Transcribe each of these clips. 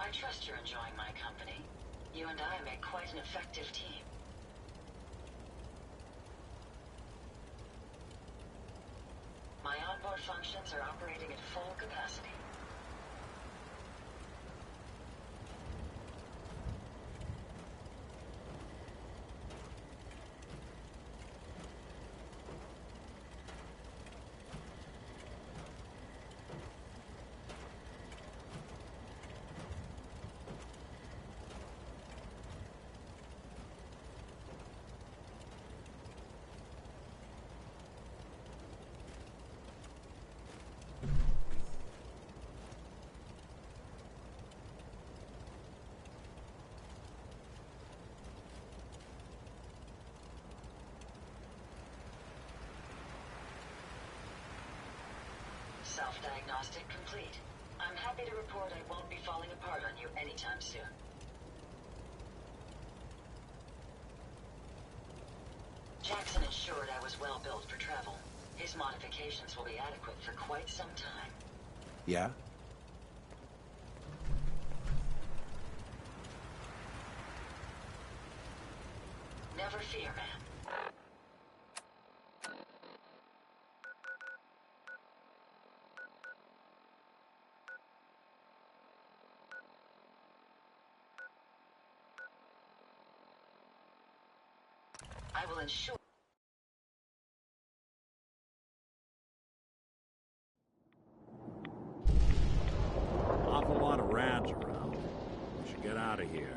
I trust you're enjoying my company. You and I make quite an effective team. My onboard functions are operating at full capacity. Self-diagnostic complete. I'm happy to report I won't be falling apart on you anytime soon. Jackson ensured I was well built for travel. His modifications will be adequate for quite some time. Yeah? Never fear, man. I will ensure... Awful lot of rats around. We should get out of here.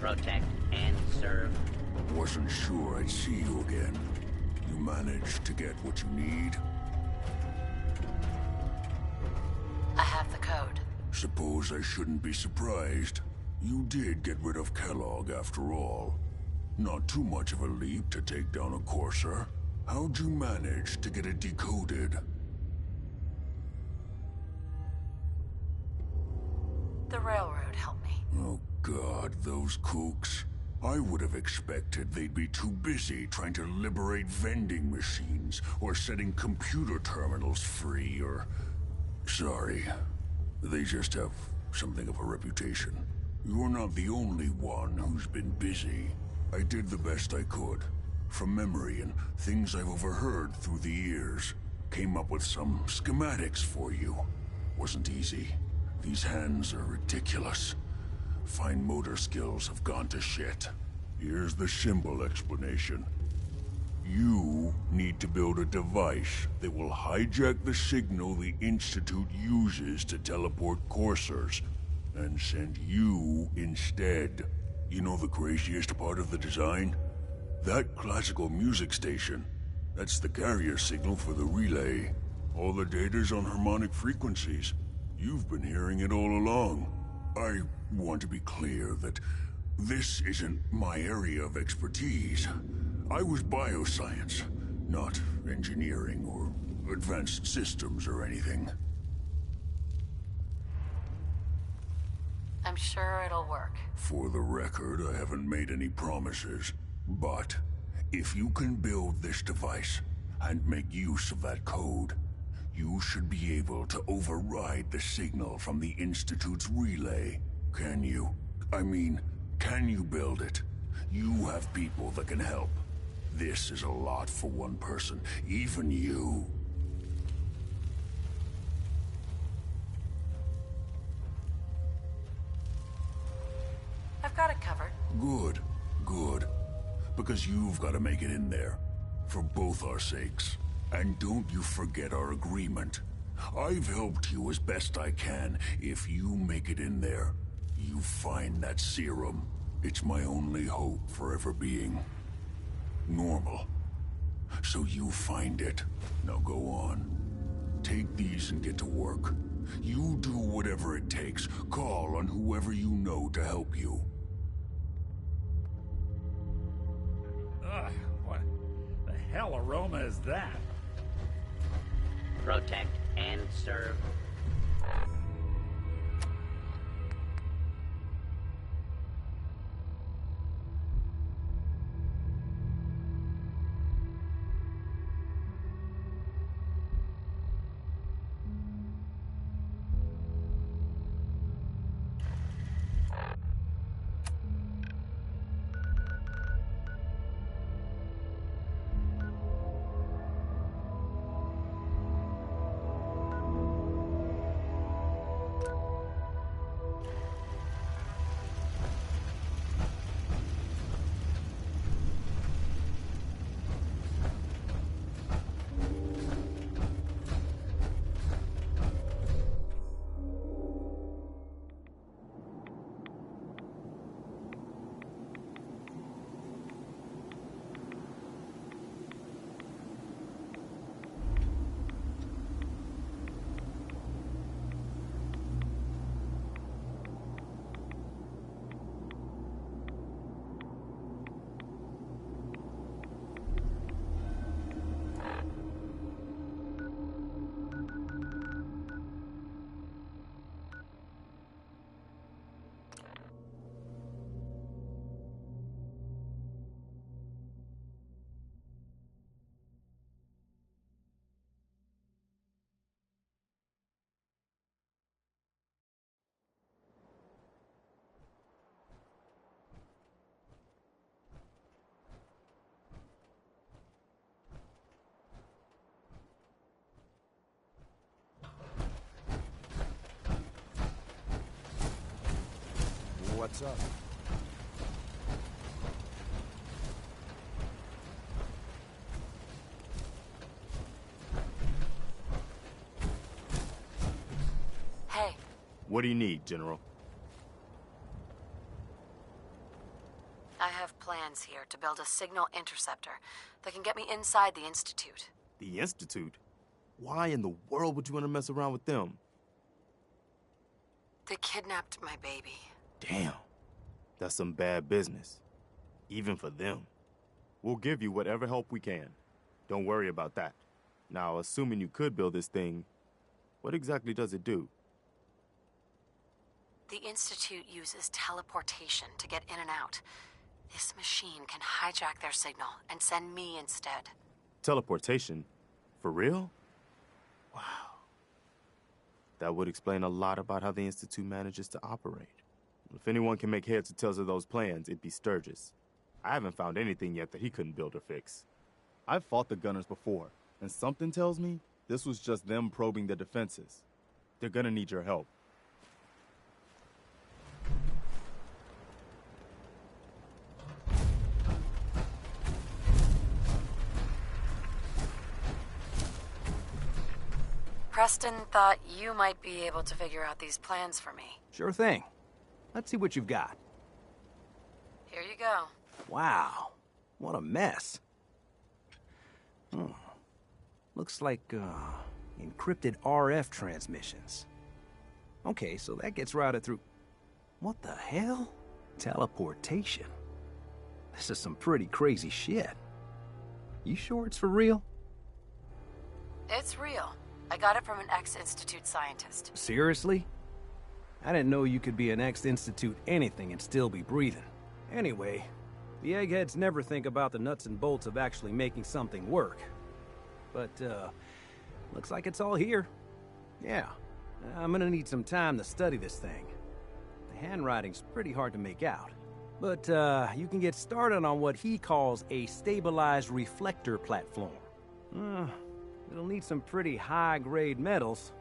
Protect and serve. Wasn't sure I'd see you again. You managed to get what you need? I have the code. Suppose I shouldn't be surprised. You did get rid of Kellogg after all. Not too much of a leap to take down a Courser. How'd you manage to get it decoded? The railroad helped me. Oh God, those kooks. I would have expected they'd be too busy trying to liberate vending machines or setting computer terminals free or... Sorry. They just have something of a reputation. You're not the only one who's been busy. I did the best I could. From memory and things I've overheard through the years. Came up with some schematics for you. Wasn't easy. These hands are ridiculous. Fine motor skills have gone to shit. Here's the simple explanation. You need to build a device that will hijack the signal the Institute uses to teleport coursers, and send you instead. You know the craziest part of the design? That classical music station. That's the carrier signal for the relay. All the data's on harmonic frequencies. You've been hearing it all along. I want to be clear that this isn't my area of expertise. I was bioscience, not engineering or advanced systems or anything. I'm sure it'll work. For the record, I haven't made any promises. But if you can build this device and make use of that code, you should be able to override the signal from the Institute's relay. Can you? I mean, can you build it? You have people that can help. This is a lot for one person, even you. I've got it covered. Good, good. Because you've got to make it in there. For both our sakes. And don't you forget our agreement. I've helped you as best I can. If you make it in there, you find that serum. It's my only hope for ever being normal. So you find it. Now go on. Take these and get to work. You do whatever it takes. Call on whoever you know to help you. Ugh, what the hell aroma is that? Protect and serve. What's up? Hey. What do you need, General? I have plans here to build a signal interceptor that can get me inside the Institute. The Institute? Why in the world would you want to mess around with them? They kidnapped my baby. Damn. That's some bad business. Even for them. We'll give you whatever help we can. Don't worry about that. Now, assuming you could build this thing, what exactly does it do? The Institute uses teleportation to get in and out. This machine can hijack their signal and send me instead. Teleportation? For real? Wow. That would explain a lot about how the Institute manages to operate. If anyone can make heads or tails of those plans, it'd be Sturgis. I haven't found anything yet that he couldn't build or fix. I've fought the Gunners before, and something tells me this was just them probing their defenses. They're gonna need your help. Preston thought you might be able to figure out these plans for me. Sure thing. Let's see what you've got. Here you go. Wow, what a mess. Looks like, encrypted RF transmissions. Okay, so that gets routed through... What the hell? Teleportation. This is some pretty crazy shit. You sure it's for real? It's real. I got it from an ex-Institute scientist. Seriously? I didn't know you could be an ex-Institute anything and still be breathing. Anyway, the eggheads never think about the nuts and bolts of actually making something work. But, looks like it's all here. Yeah, I'm gonna need some time to study this thing. The handwriting's pretty hard to make out. But, you can get started on what he calls a stabilized reflector platform. It'll need some pretty high-grade metals,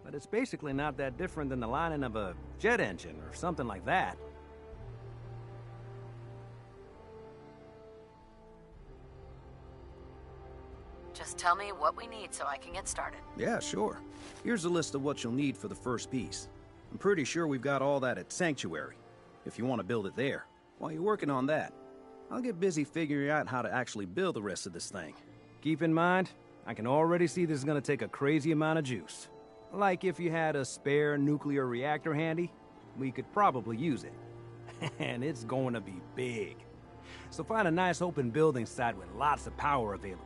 but it's basically not that different than the lining of a jet engine or something like that. Just tell me what we need so I can get started. Yeah, sure. Here's a list of what you'll need for the first piece. I'm pretty sure we've got all that at Sanctuary, if you want to build it there. While you're working on that, I'll get busy figuring out how to actually build the rest of this thing. Keep in mind, I can already see this is going to take a crazy amount of juice. Like if you had a spare nuclear reactor handy, we could probably use it. And it's going to be big. So find a nice open building site with lots of power available.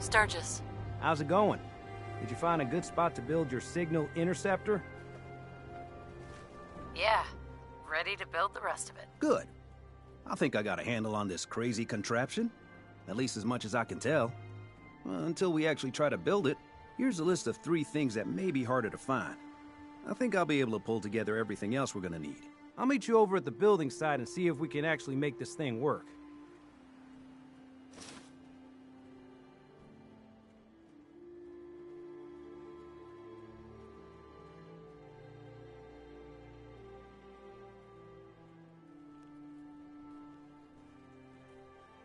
Sturgis. How's it going? Did you find a good spot to build your signal interceptor? Yeah, ready to build the rest of it. Good. I think I got a handle on this crazy contraption. At least as much as I can tell. Well, until we actually try to build it, here's a list of 3 things that may be harder to find. I think I'll be able to pull together everything else we're gonna need. I'll meet you over at the building site and see if we can actually make this thing work.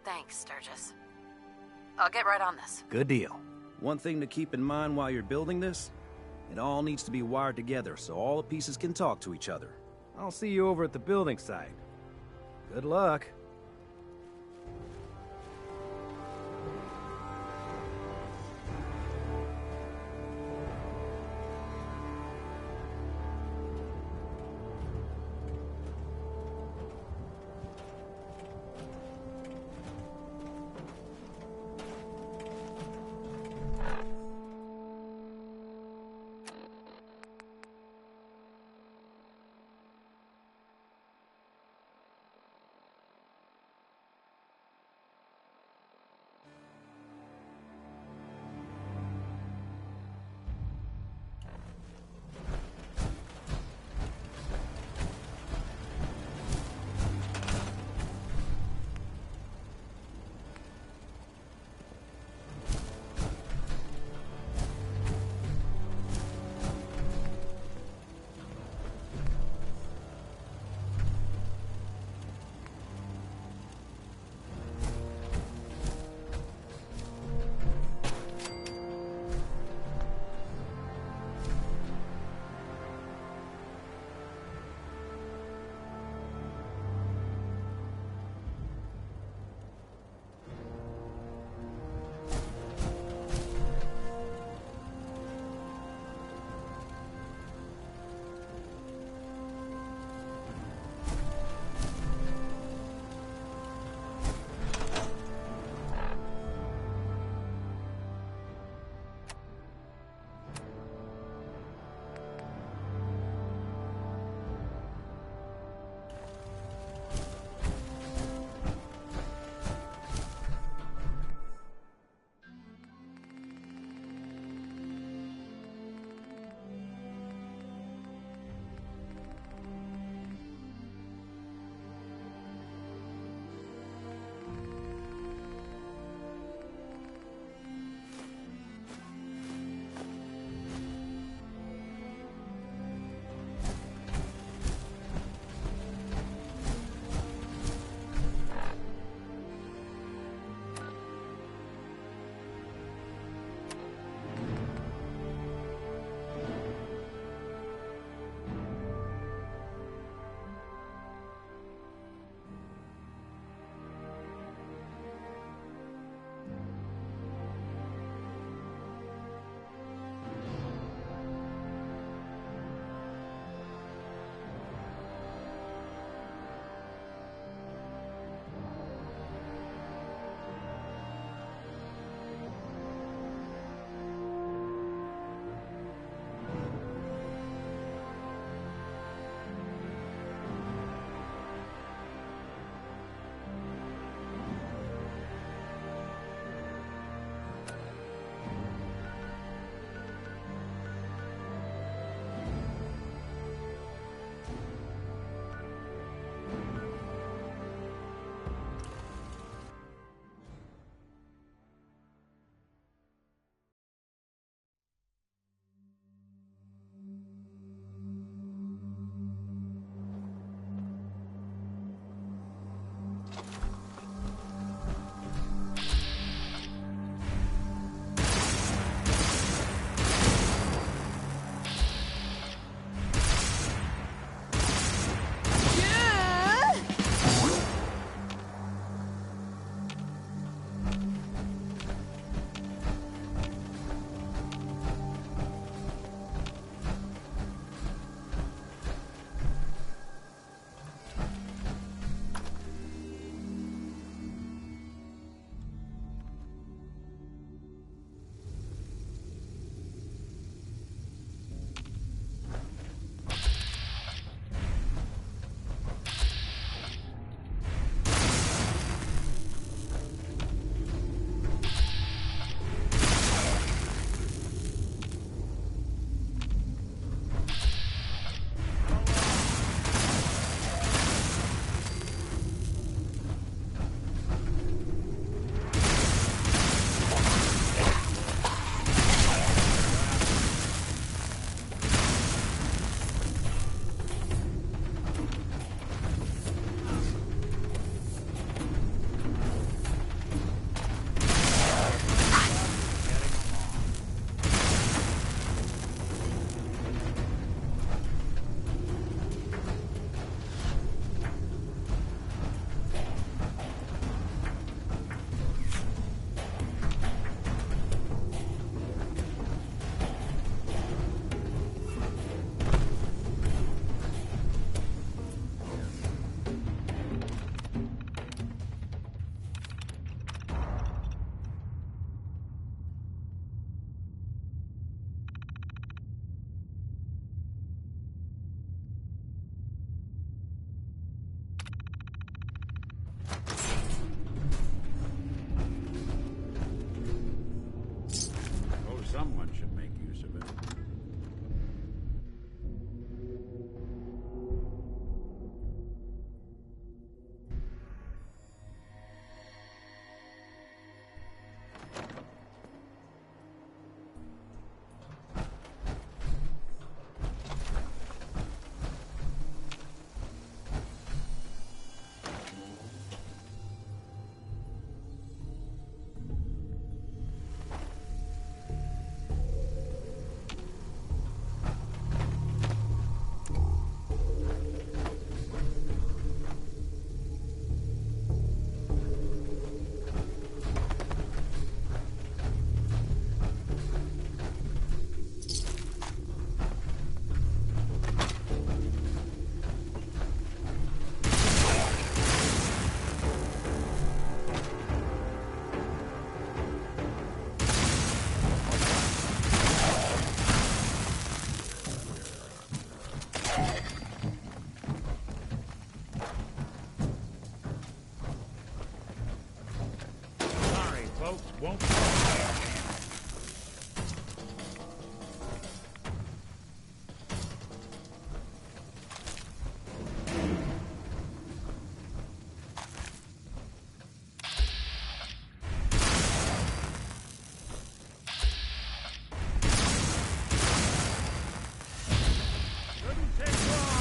Thanks, Sturgis. I'll get right on this. Good deal. One thing to keep in mind while you're building this, it all needs to be wired together so all the pieces can talk to each other. I'll see you over at the building site. Good luck. make use of it. Folks won't. Shouldn't take long.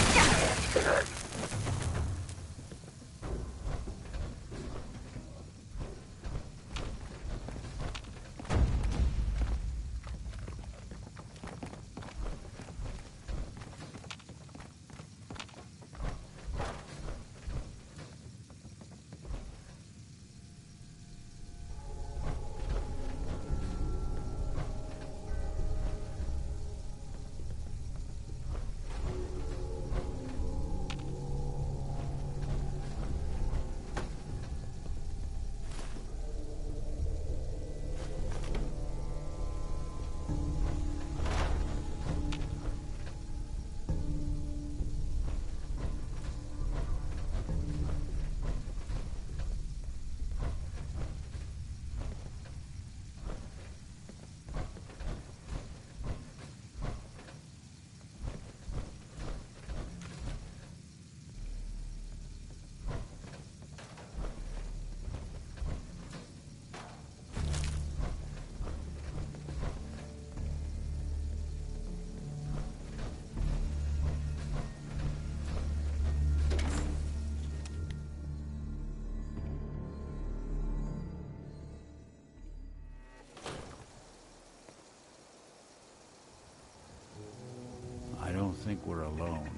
I don't think we're alone.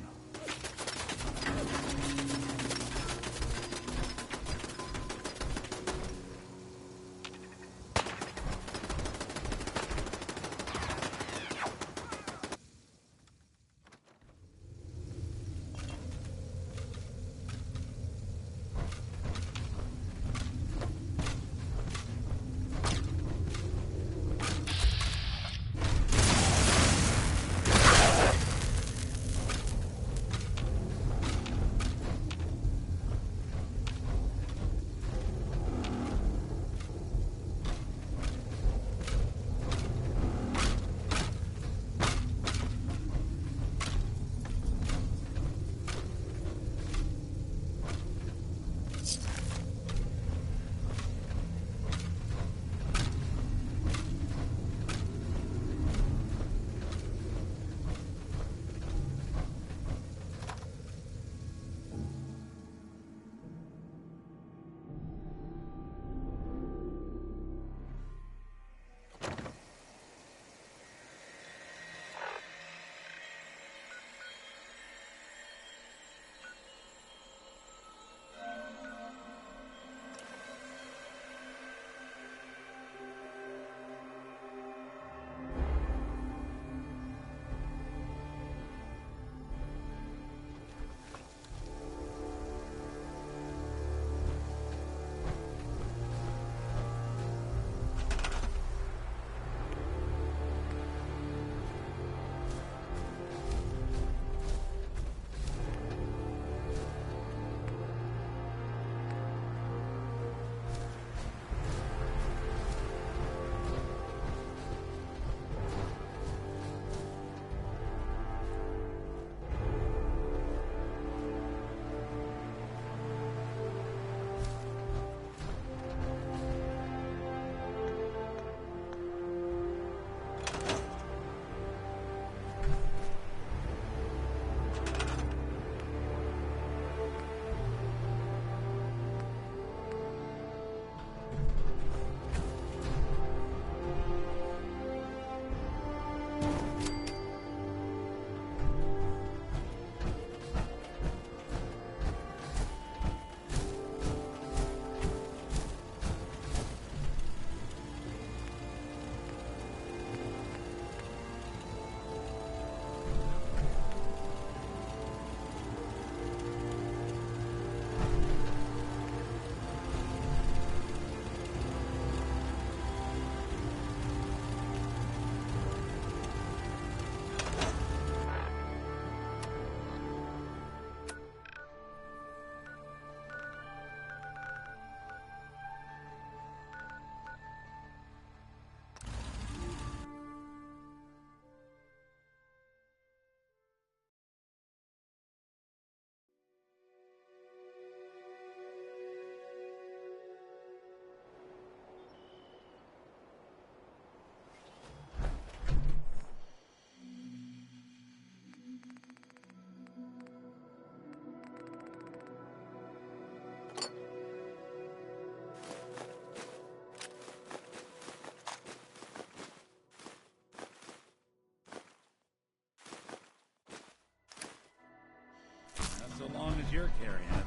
you're carrying it.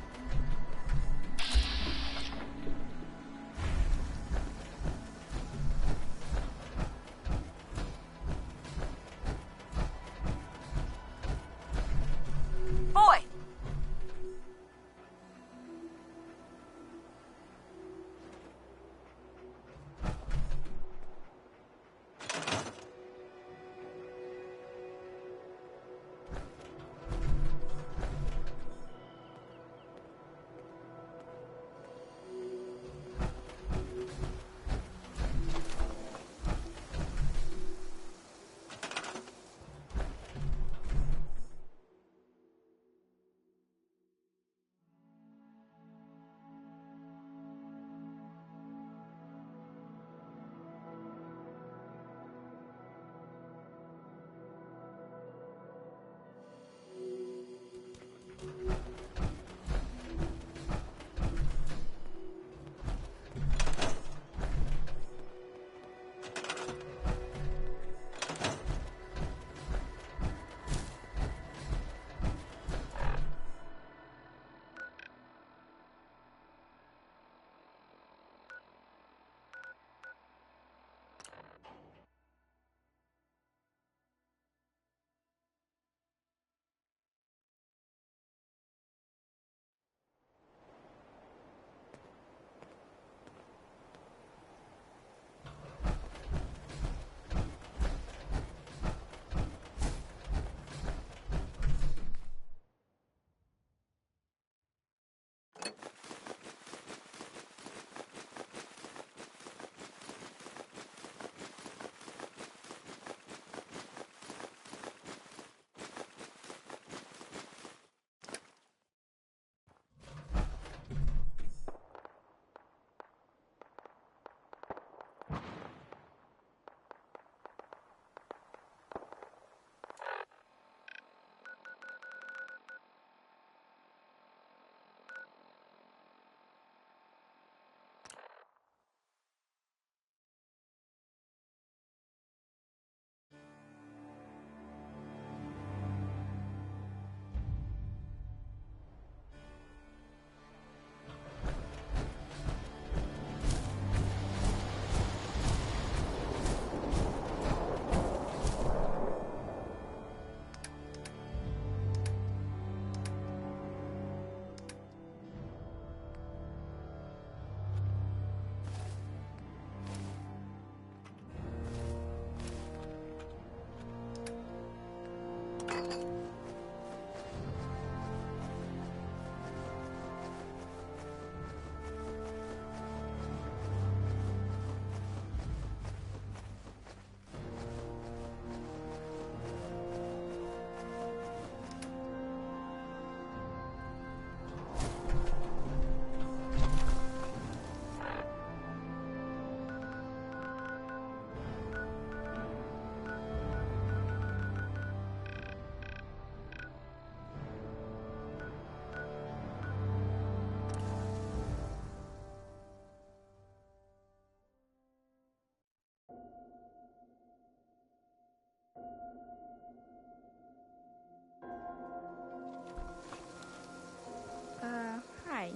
Boy! Hi.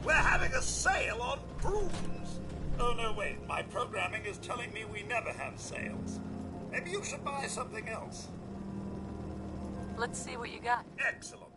We're having a sale on brooms. Oh, no, wait. My programming is telling me we never have sales. Maybe you should buy something else. Let's see what you got. Excellent.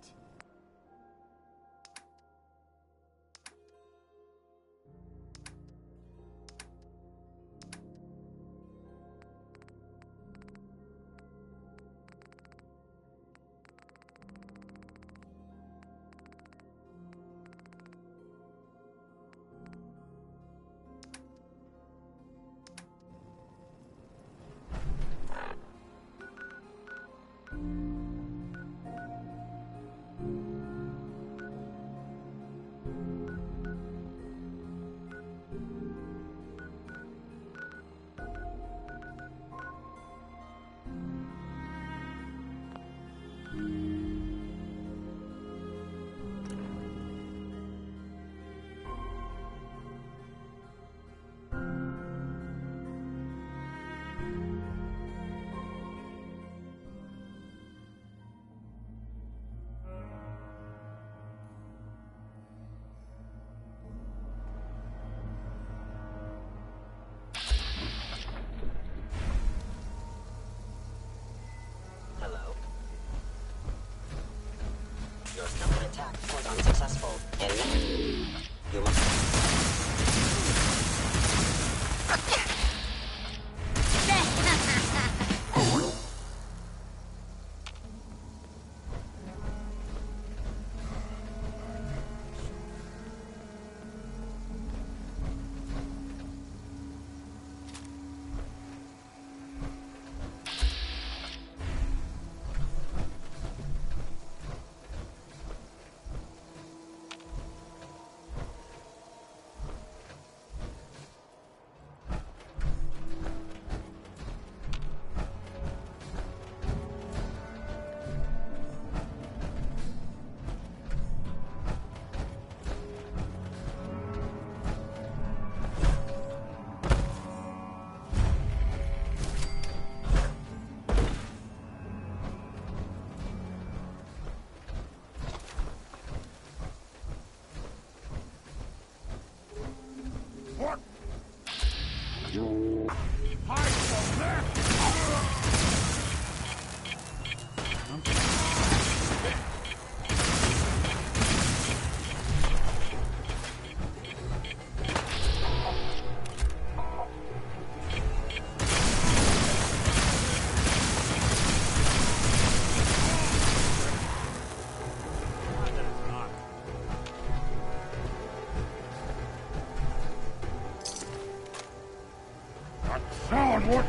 successful in... You must... Shaun, what?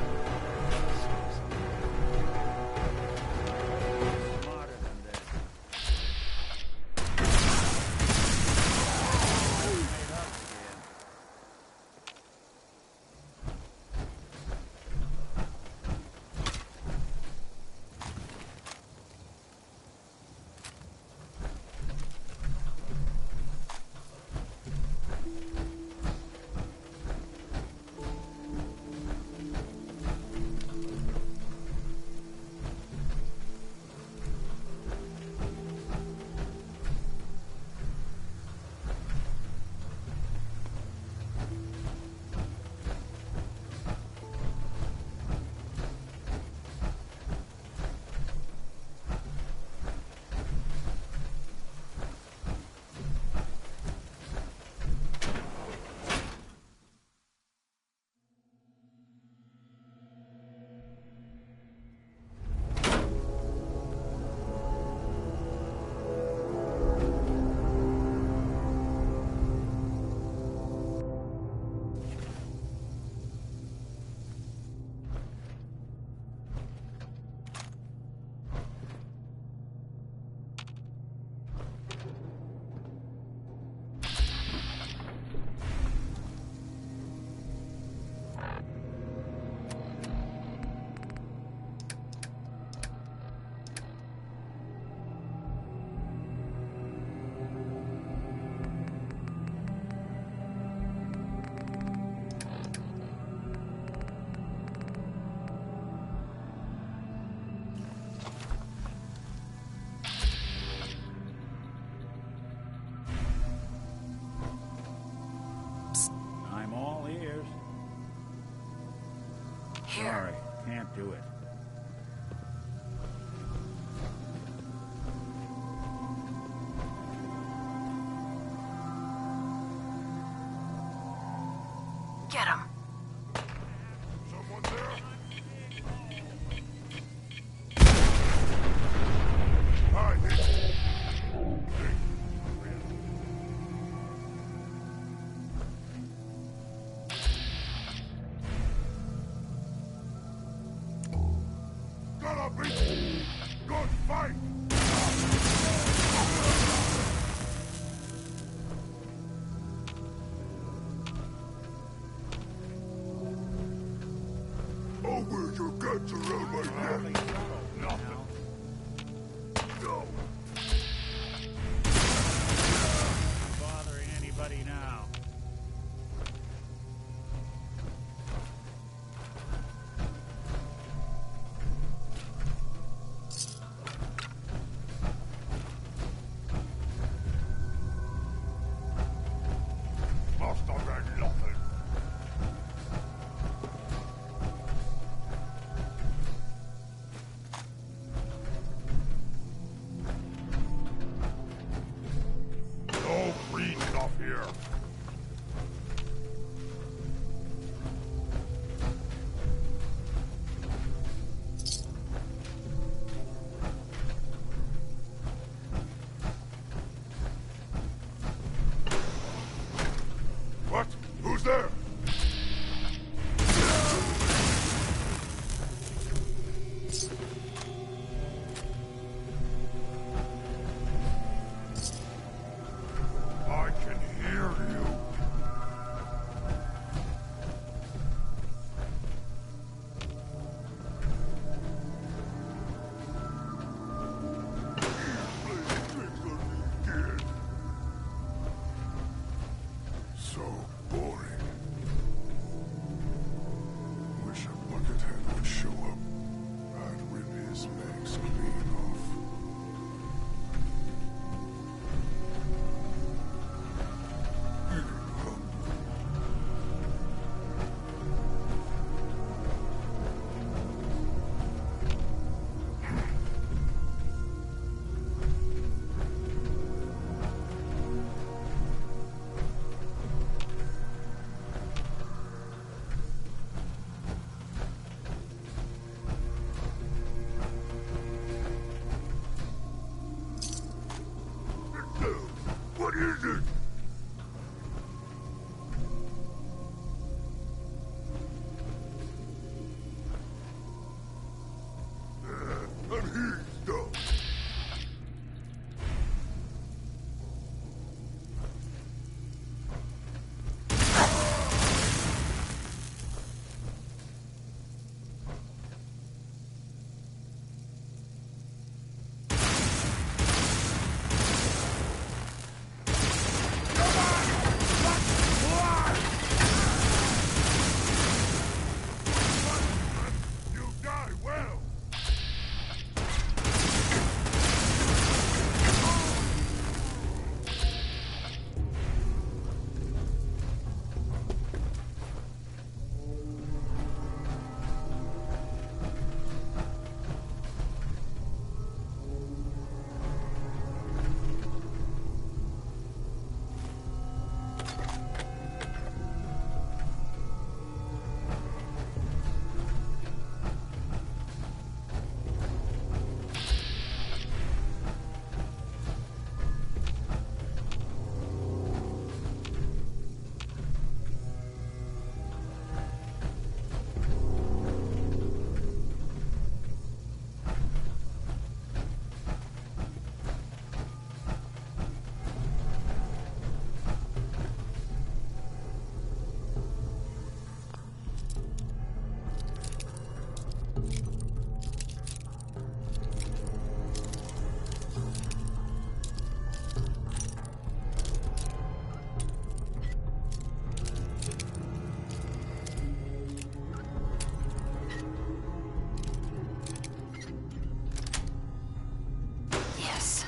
this.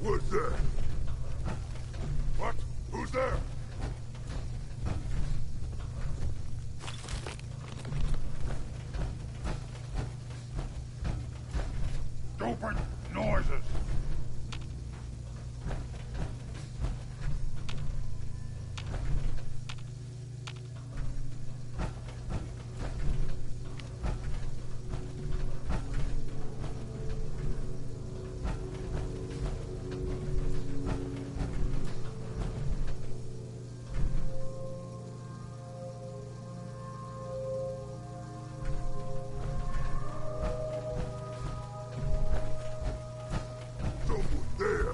What's that? What? Who's there? Stupid noises! Someone there!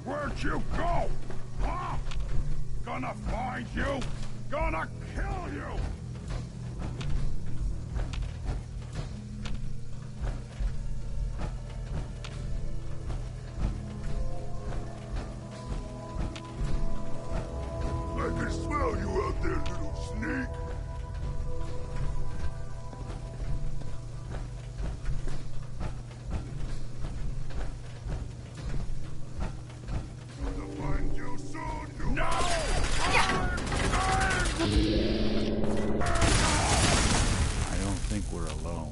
Where'd you go? Huh? Gonna find you! Gonna kill you! I can smell you out there, little sneak! Gonna find you soon, you— No! I don't think we're alone.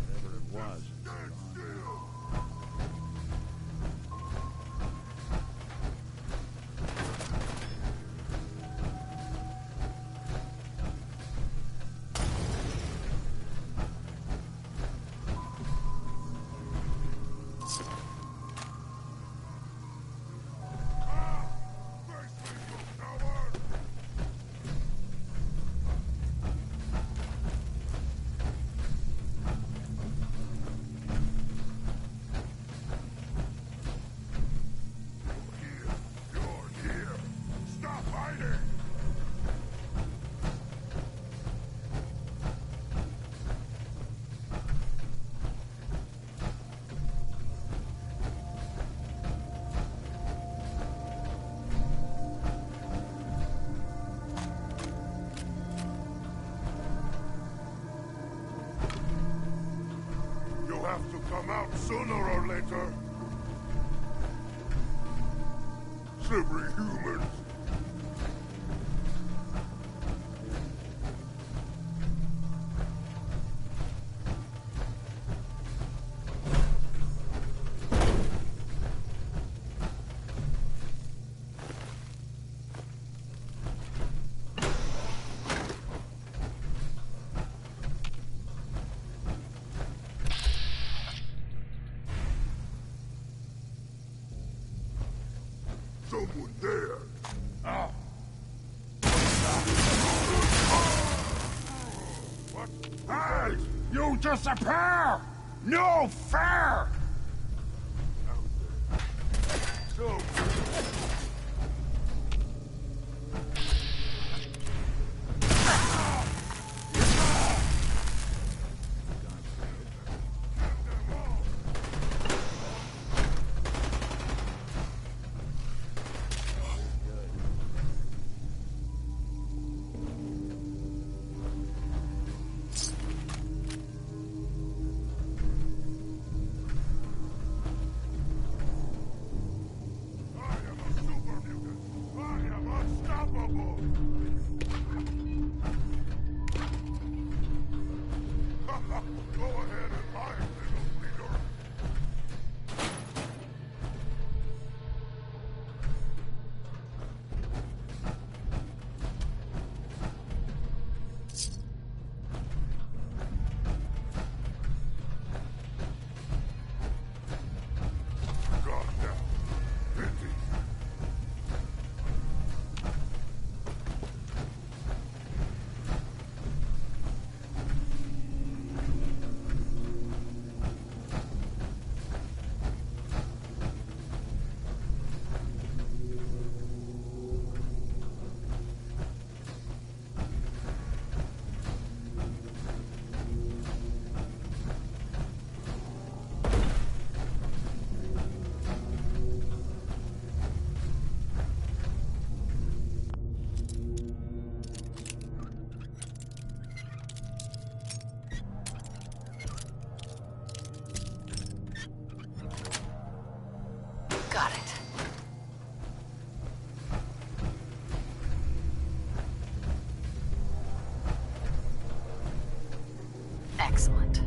Whatever it was. Stand still! Face me, you coward! You're here! Stop hiding! You have to come out sooner or later. Slippery humans. Someone there. Ah. What? Hey! You disappear! No fair! So. Go ahead and lie, little leader. Gone now. Pity. Got it. Excellent.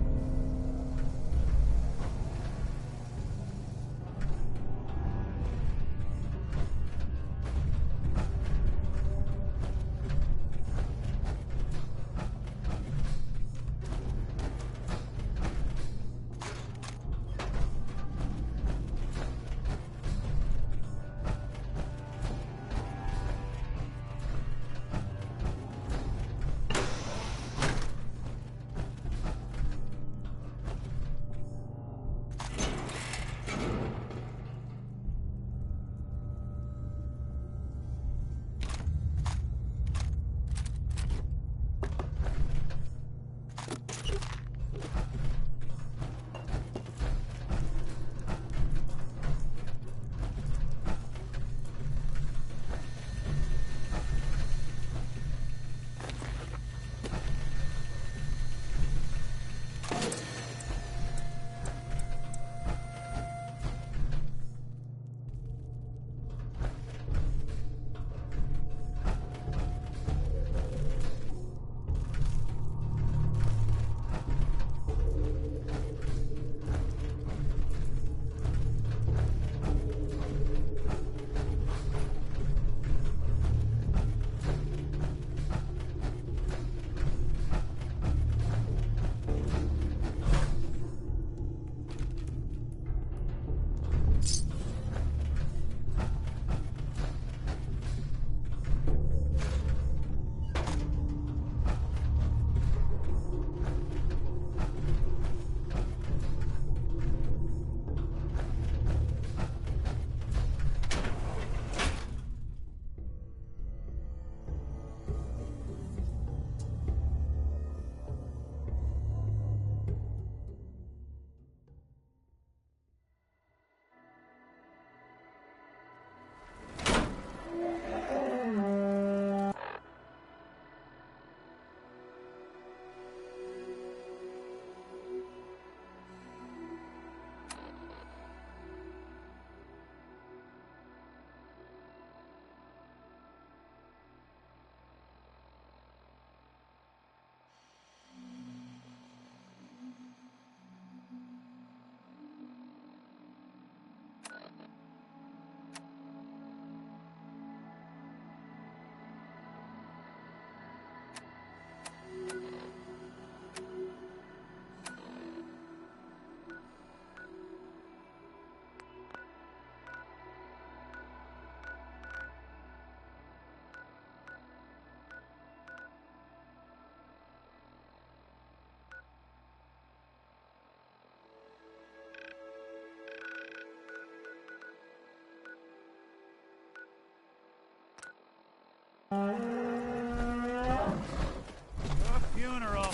Funeral.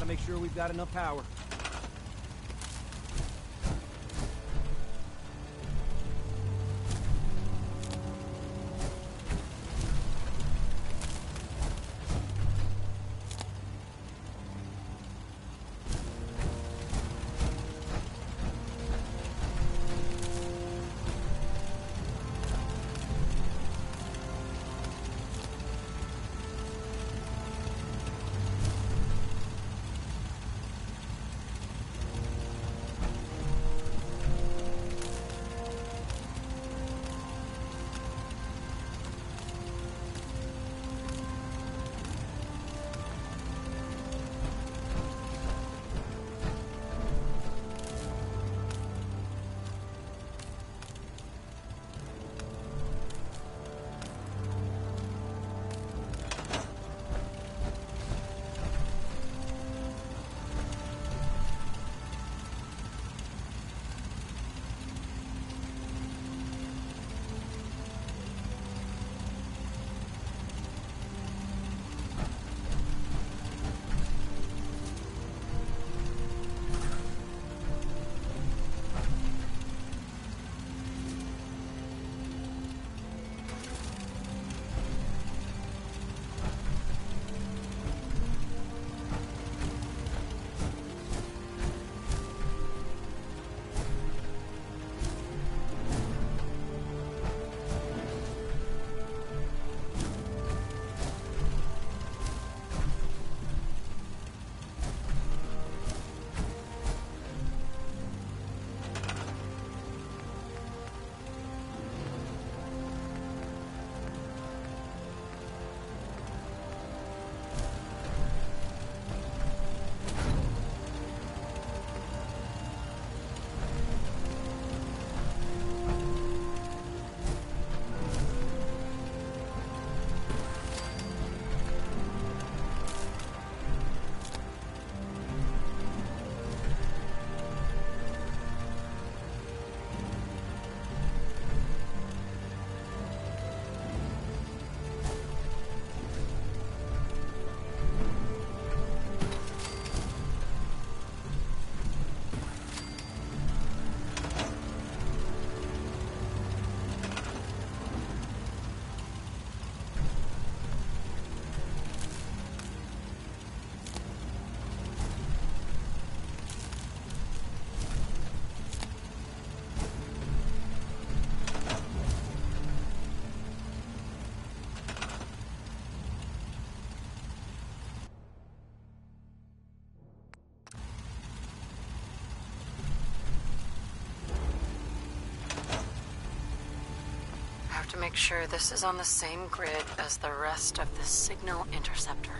Gotta make sure we've got enough power. To make sure this is on the same grid as the rest of the signal interceptor.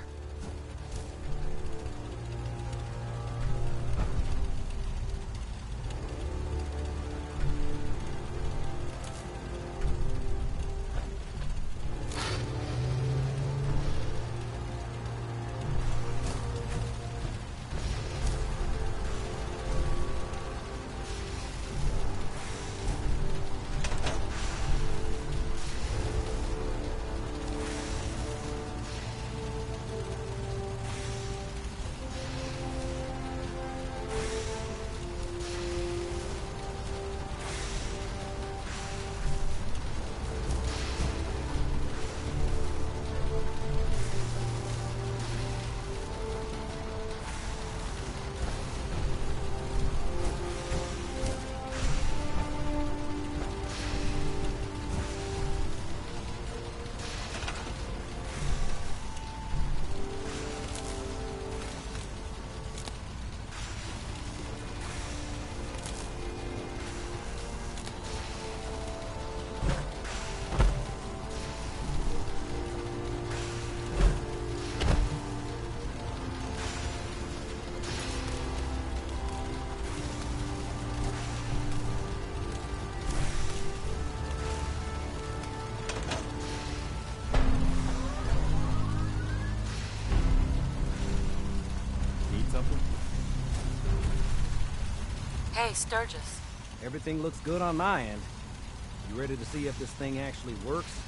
Hey, Sturgis. Everything looks good on my end. You ready to see if this thing actually works?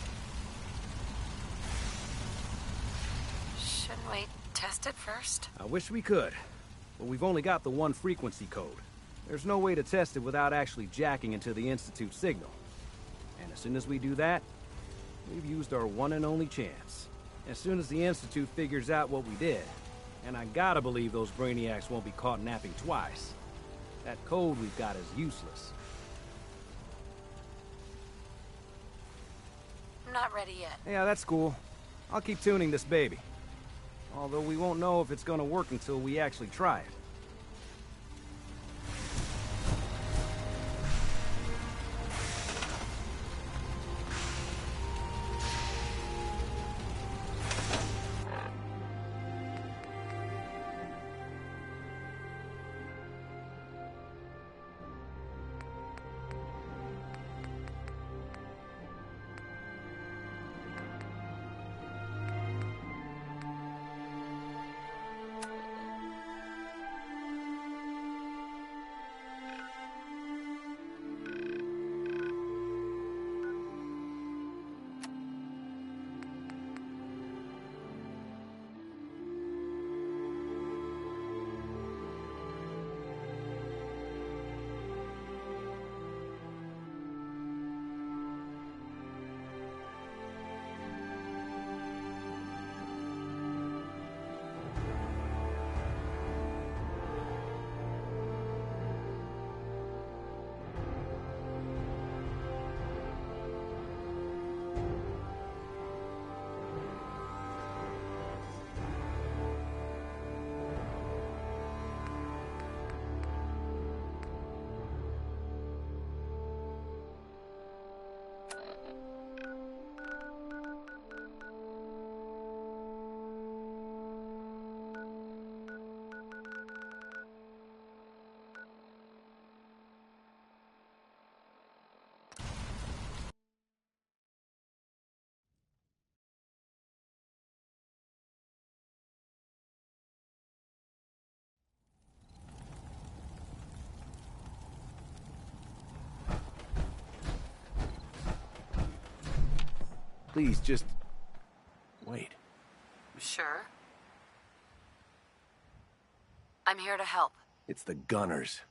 Shouldn't we test test it first? I wish we could, but we've only got the one frequency code. There's no way to test it without actually jacking into the Institute signal. And as soon as we do that, we've used our one and only chance. As soon as the Institute figures out what we did, and I gotta believe those brainiacs won't be caught napping twice, that code we've got is useless. I'm not ready yet. Yeah, that's cool. I'll keep tuning this baby. Although we won't know if it's gonna work until we actually try it. Please, just... wait. Sure. I'm here to help. It's the Gunners.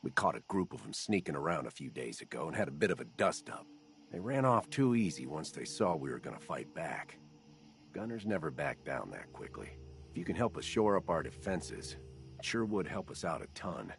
We caught a group of them sneaking around a few days ago and had a bit of a dust-up. They ran off too easy once they saw we were gonna fight back. Gunners never back down that quickly. If you can help us shore up our defenses, it sure would help us out a ton.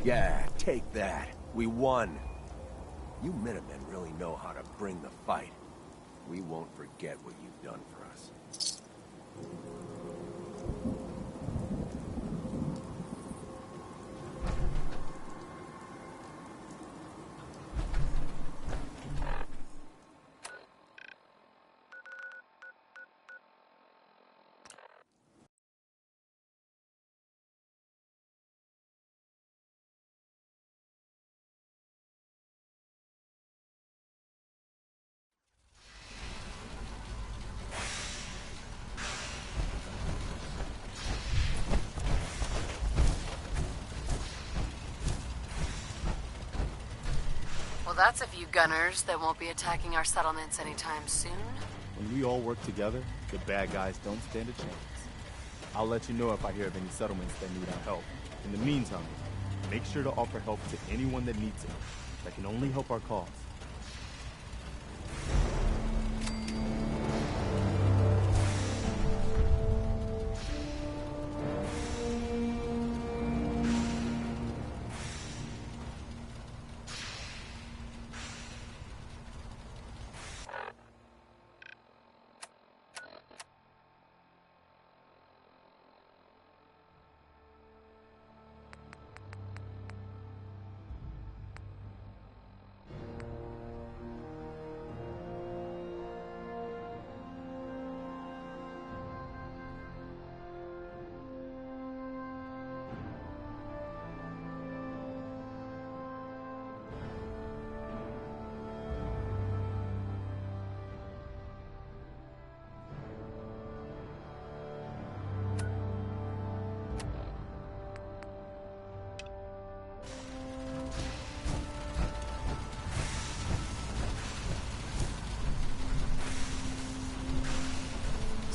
Yeah, take that. We won. You Minutemen really know how to bring the fight. We won't forget what you've done for us. Well, that's a few gunners that won't be attacking our settlements anytime soon. When we all work together, the bad guys don't stand a chance. I'll let you know if I hear of any settlements that need our help. In the meantime, make sure to offer help to anyone that needs it. That can only help our cause.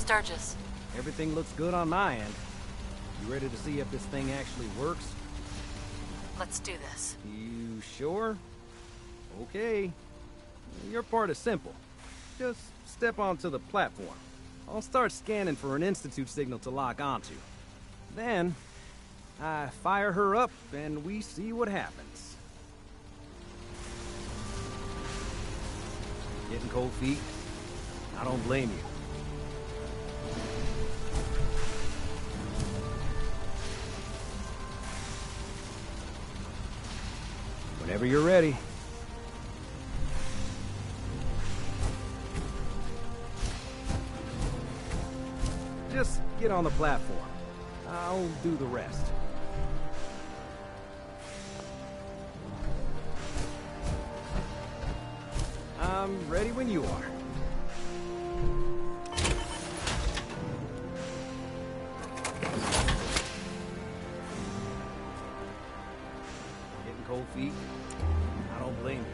Sturgis. Everything looks good on my end. You ready to see if this thing actually works? Let's do this. You sure? Okay. Your part is simple. Just step onto the platform. I'll start scanning for an Institute signal to lock onto. Then, I fire her up and we see what happens. Getting cold feet? I don't blame you. Whenever you're ready. Just get on the platform. I'll do the rest. I'm ready when you are. Getting cold feet? I don't blame you.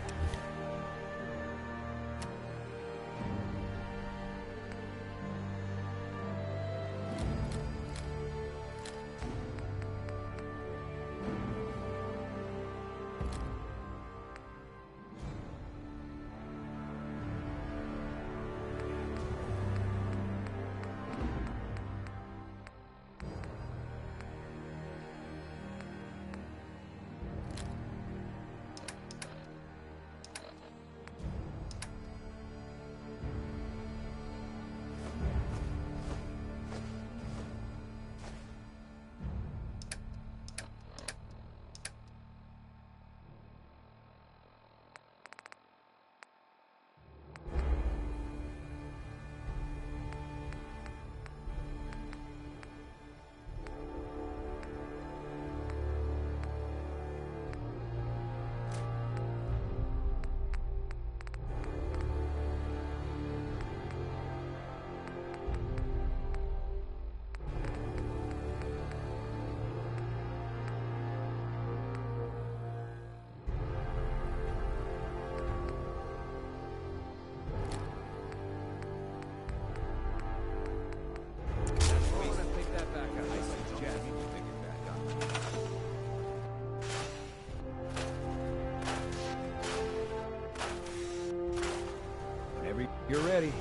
You're ready.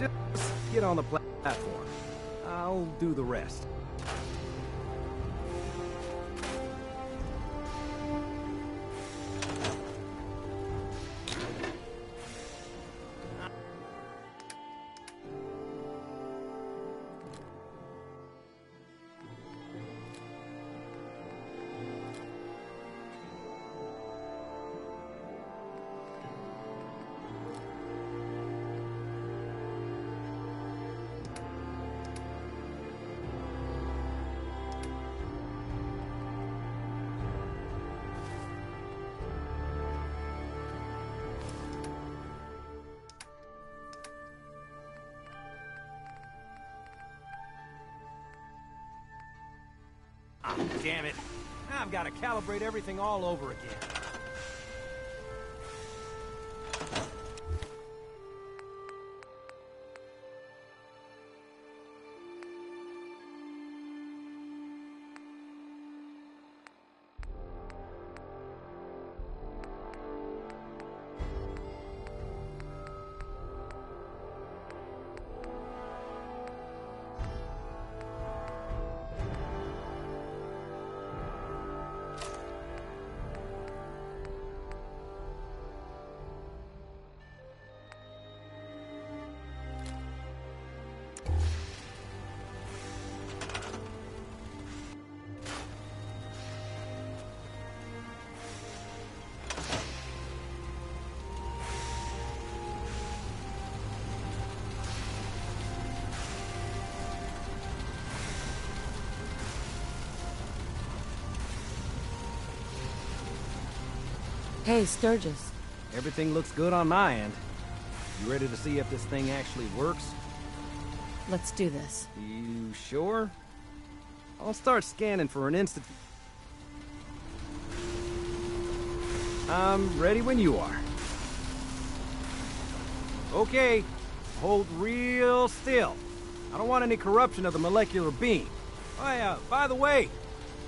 Just get on the platform. I'll do the rest. Ah, damn it. Now I've got to calibrate everything all over again. Hey, Sturgis. Everything looks good on my end. You ready to see if this thing actually works? Let's do this. You sure? I'll start scanning for an instant. I'm ready when you are. Okay, hold real still. I don't want any corruption of the molecular beam. Oh yeah, by the way,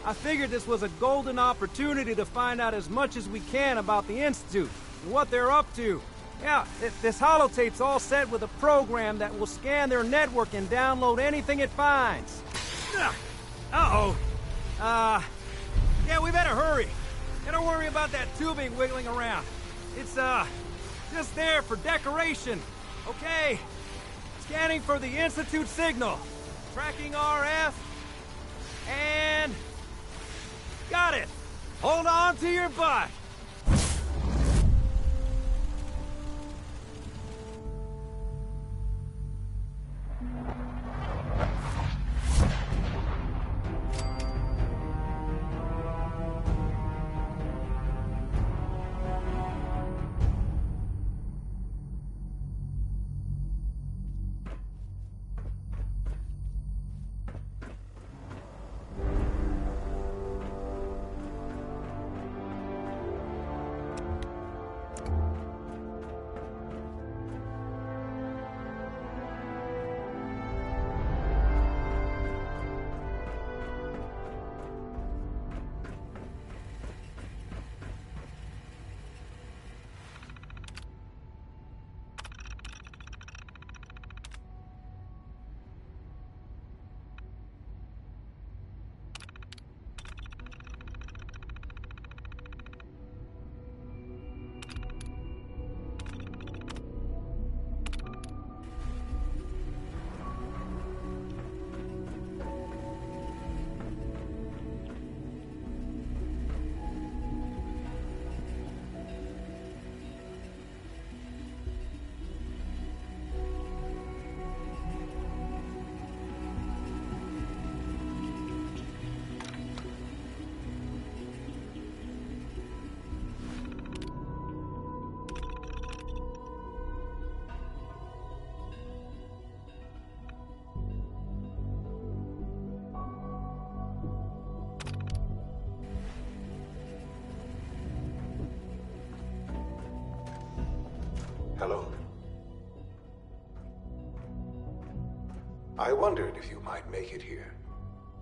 I figured this was a golden opportunity to find out as much as we can about the Institute and what they're up to. Yeah, this holotape's all set with a program that will scan their network and download anything it finds. Uh-oh. Yeah, we better hurry. And don't worry about that tubing wiggling around. It's, just there for decoration. Okay. Scanning for the Institute signal. Tracking RF. And... got it. Hold on to your butt. Hello. I wondered if you might make it here.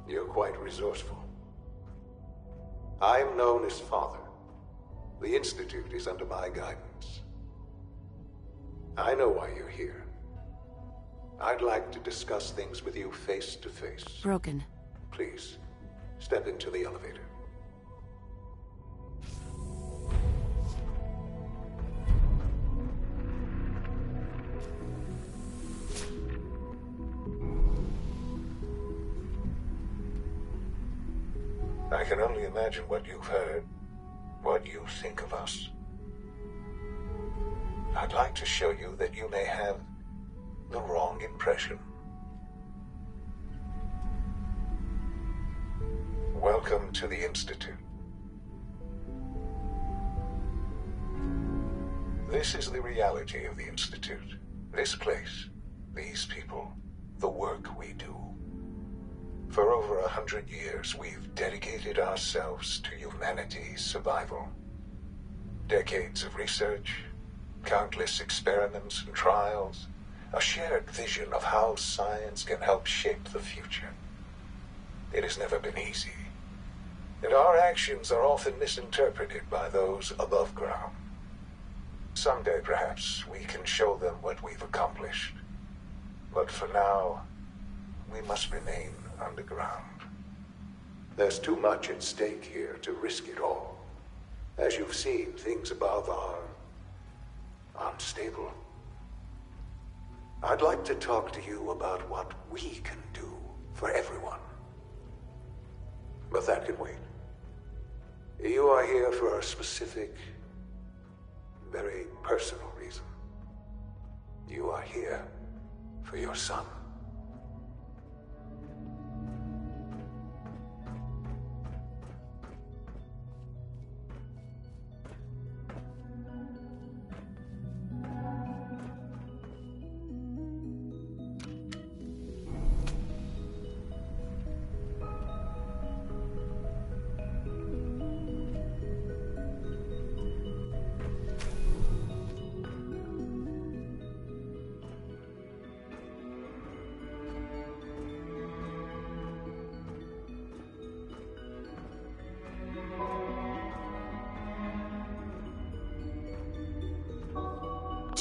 You're quite resourceful. I'm known as Father. The Institute is under my guidance. I know why you're here. I'd like to discuss things with you face to face. Broken. Please, step into the elevator. I can only imagine what you've heard, what you think of us. I'd like to show you that you may have the wrong impression. Welcome to the Institute. This is the reality of the Institute. This place, these people, the work we do. For over 100 years, we've dedicated ourselves to humanity's survival. Decades of research, countless experiments and trials, a shared vision of how science can help shape the future. It has never been easy, and our actions are often misinterpreted by those above ground. Someday, perhaps, we can show them what we've accomplished. But for now, we must remain underground. There's too much at stake here to risk it all. As you've seen, things above are unstable. I'd like to talk to you about what we can do for everyone. But that can wait. You are here for a specific, very personal reason. You are here for your son.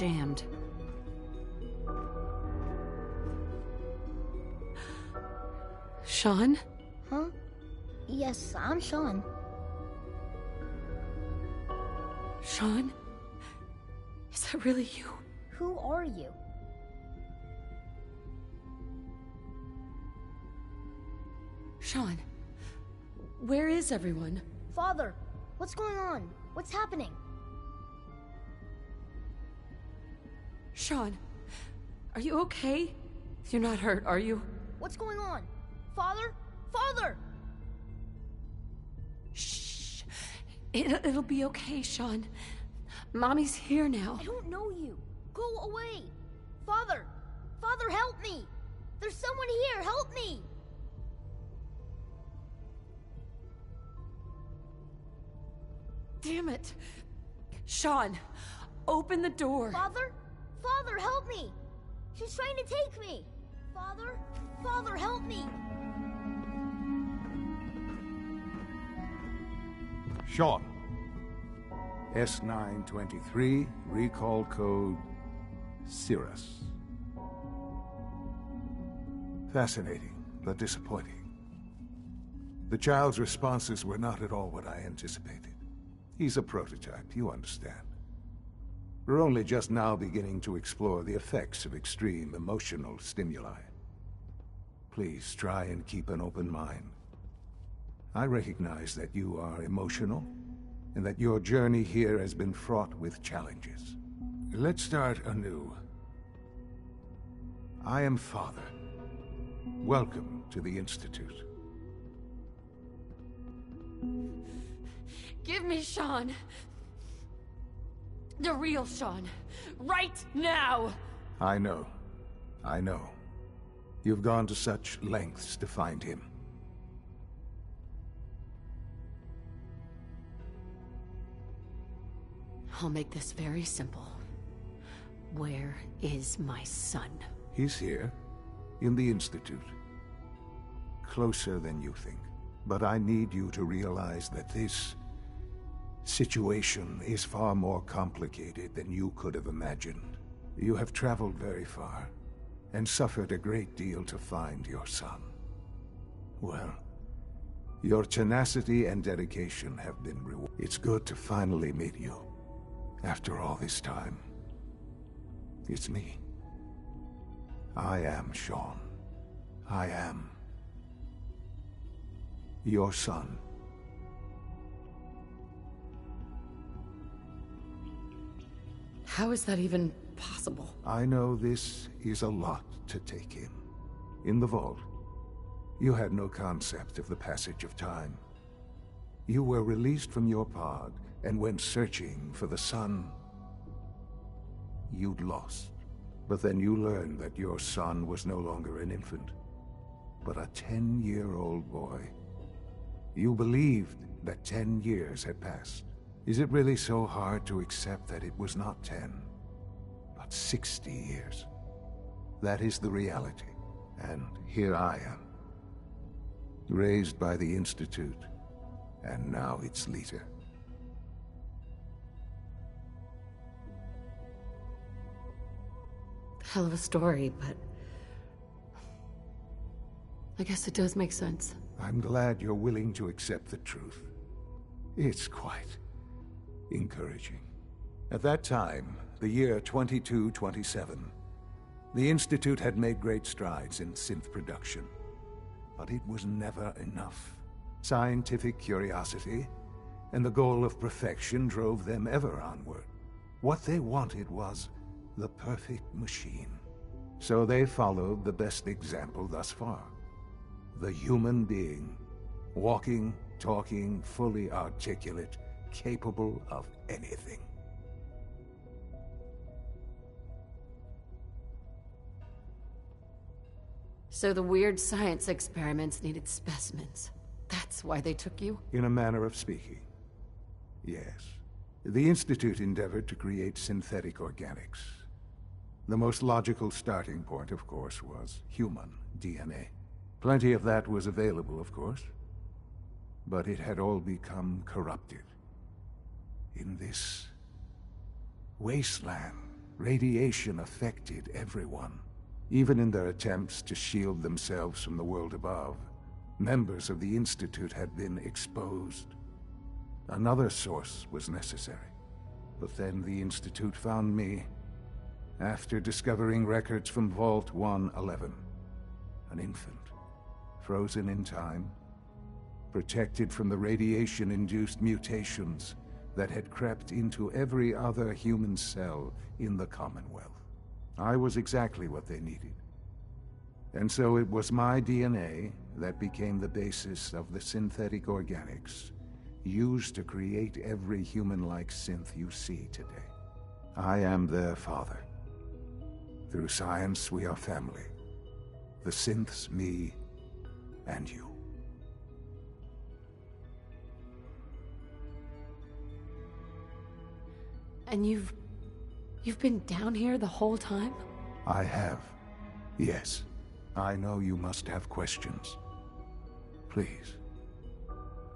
jammed. Shaun? Huh? Yes, I'm Shaun. Shaun? Is that really you? Who are you? Shaun, where is everyone? Father, what's going on? What's happening? Shaun, are you okay? You're not hurt, are you? What's going on? Father? Father! Shh. It'll be okay, Shaun. Mommy's here now. I don't know you. Go away. Father! Father, help me! There's someone here, help me! Damn it. Shaun, open the door. Father? Father, help me! She's trying to take me! Father? Father, help me! Shaun. S923, recall code Cirrus. Fascinating, but disappointing. The child's responses were not at all what I anticipated. He's a prototype, you understand. We're only just now beginning to explore the effects of extreme emotional stimuli. Please try and keep an open mind. I recognize that you are emotional, and that your journey here has been fraught with challenges. Let's start anew. I am Father. Welcome to the Institute. Give me Shaun. The real Shaun. Right now! I know. I know. You've gone to such lengths to find him. I'll make this very simple. Where is my son? He's here, in the Institute. Closer than you think. But I need you to realize that this situation is far more complicated than you could have imagined. You have traveled very far, and suffered a great deal to find your son. Well, your tenacity and dedication have been rewarded. It's good to finally meet you. After all this time, it's me. I am Shaun. I am your son. How is that even possible? I know this is a lot to take in. In the vault, you had no concept of the passage of time. You were released from your pod and went searching for the son you'd lost. But then you learned that your son was no longer an infant, but a 10-year-old boy. You believed that 10 years had passed. Is it really so hard to accept that it was not 10, but 60 years? That is the reality, and here I am. Raised by the Institute, and now its leader. Hell of a story, but I guess it does make sense. I'm glad you're willing to accept the truth. It's quite encouraging. At that time, the year 2227, the Institute had made great strides in synth production. But it was never enough. Scientific curiosity and the goal of perfection drove them ever onward. What they wanted was the perfect machine. So they followed the best example thus far. The human being. Walking, talking, fully articulate, capable of anything. So the weird science experiments needed specimens. That's why they took you? In a manner of speaking. Yes. The Institute endeavored to create synthetic organics. The most logical starting point, of course, was human DNA. Plenty of that was available, of course. But it had all become corrupted. In this wasteland, radiation affected everyone. Even in their attempts to shield themselves from the world above, members of the Institute had been exposed. Another source was necessary. But then the Institute found me after discovering records from Vault 111. An infant, frozen in time, protected from the radiation-induced mutations that had crept into every other human cell in the Commonwealth. I was exactly what they needed. And so it was my DNA that became the basis of the synthetic organics used to create every human-like synth you see today. I am their father. Through science, we are family. The synths, me, and you. And you've been down here the whole time? I have. Yes. I know you must have questions. Please.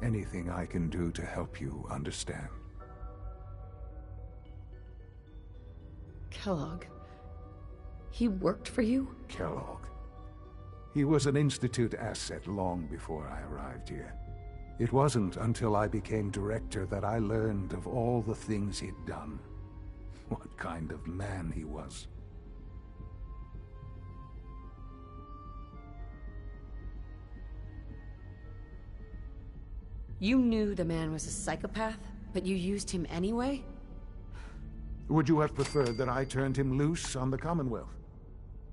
Anything I can do to help you understand. Kellogg. He worked for you? Kellogg. He was an Institute asset long before I arrived here. It wasn't until I became director that I learned of all the things he'd done. What kind of man he was. You knew the man was a psychopath, but you used him anyway? Would you have preferred that I turned him loose on the Commonwealth?